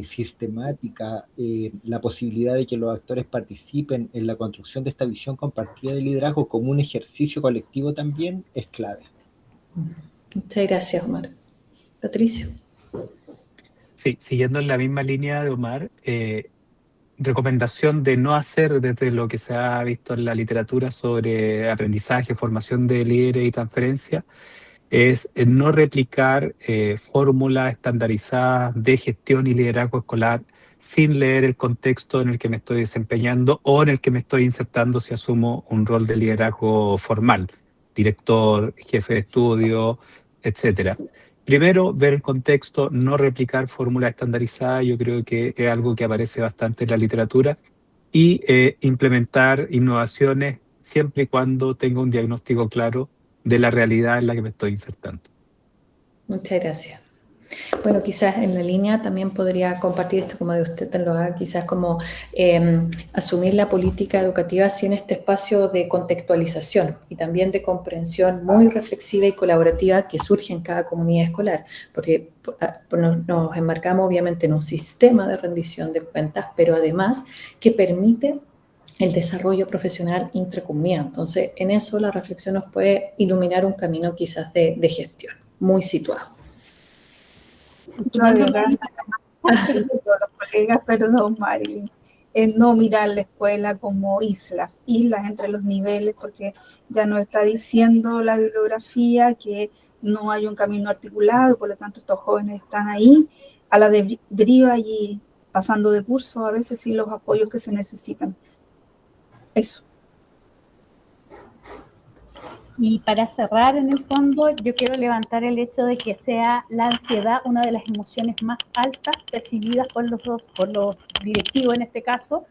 sistemática, la posibilidad de que los actores participen en la construcción de esta visión compartida de liderazgo como un ejercicio colectivo también es clave. Muchas gracias, Omar. Patricio. Sí, siguiendo en la misma línea de Omar, recomendación de no hacer desde lo que se ha visto en la literatura sobre aprendizaje, formación de líderes y transferencia, es no replicar fórmulas estandarizadas de gestión y liderazgo escolar sin leer el contexto en el que me estoy desempeñando o en el que me estoy insertando si asumo un rol de liderazgo formal, director, jefe de estudio, etcétera. Primero, ver el contexto, no replicar fórmulas estandarizadas, yo creo que es algo que aparece bastante en la literatura, y implementar innovaciones siempre y cuando tenga un diagnóstico claro de la realidad en la que me estoy insertando. Muchas gracias. Bueno, quizás en la línea también podría compartir esto como de usted lo haga, quizás como asumir la política educativa sin este espacio de contextualización y también de comprensión muy reflexiva y colaborativa que surge en cada comunidad escolar, porque nos enmarcamos obviamente en un sistema de rendición de cuentas, pero además que permite el desarrollo profesional intracomunidad. Entonces, en eso la reflexión nos puede iluminar un camino quizás de gestión, muy situado. Yo agregar los colegas, perdón, Marilyn, en no mirar la escuela como islas entre los niveles, porque ya nos está diciendo la bibliografía que no hay un camino articulado, por lo tanto estos jóvenes están ahí a la deriva y pasando de curso a veces sin los apoyos que se necesitan. Eso. Y para cerrar, en el fondo, yo quiero levantar el hecho de que sea la ansiedad una de las emociones más altas percibidas por los directivos en este caso,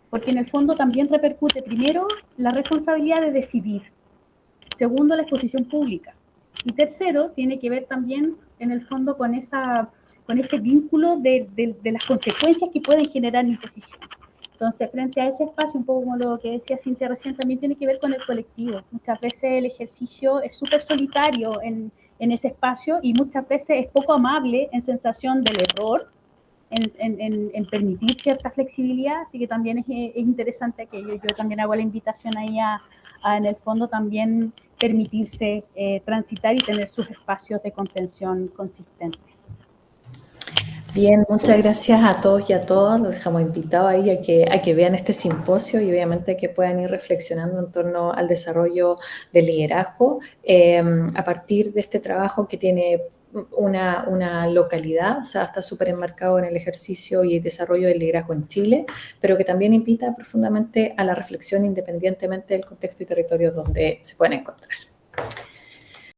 porque en el fondo también repercute, primero, la responsabilidad de decidir, segundo, la exposición pública, y tercero, tiene que ver también, en el fondo, con ese vínculo de las consecuencias que pueden generar imposición. Entonces, frente a ese espacio, un poco como lo que decía Cintia recién, también tiene que ver con el colectivo. Muchas veces el ejercicio es súper solitario en ese espacio y muchas veces es poco amable en sensación del error, en permitir cierta flexibilidad, así que también es interesante que yo también hago la invitación ahí a en el fondo también permitirse transitar y tener sus espacios de contención consistentes. Bien, muchas gracias a todos y a todas. Los dejamos invitados ahí a que vean este simposio y obviamente que puedan ir reflexionando en torno al desarrollo del liderazgo a partir de este trabajo que tiene una localidad, o sea, está súper enmarcado en el ejercicio y desarrollo del liderazgo en Chile, pero que también invita profundamente a la reflexión independientemente del contexto y territorio donde se pueden encontrar.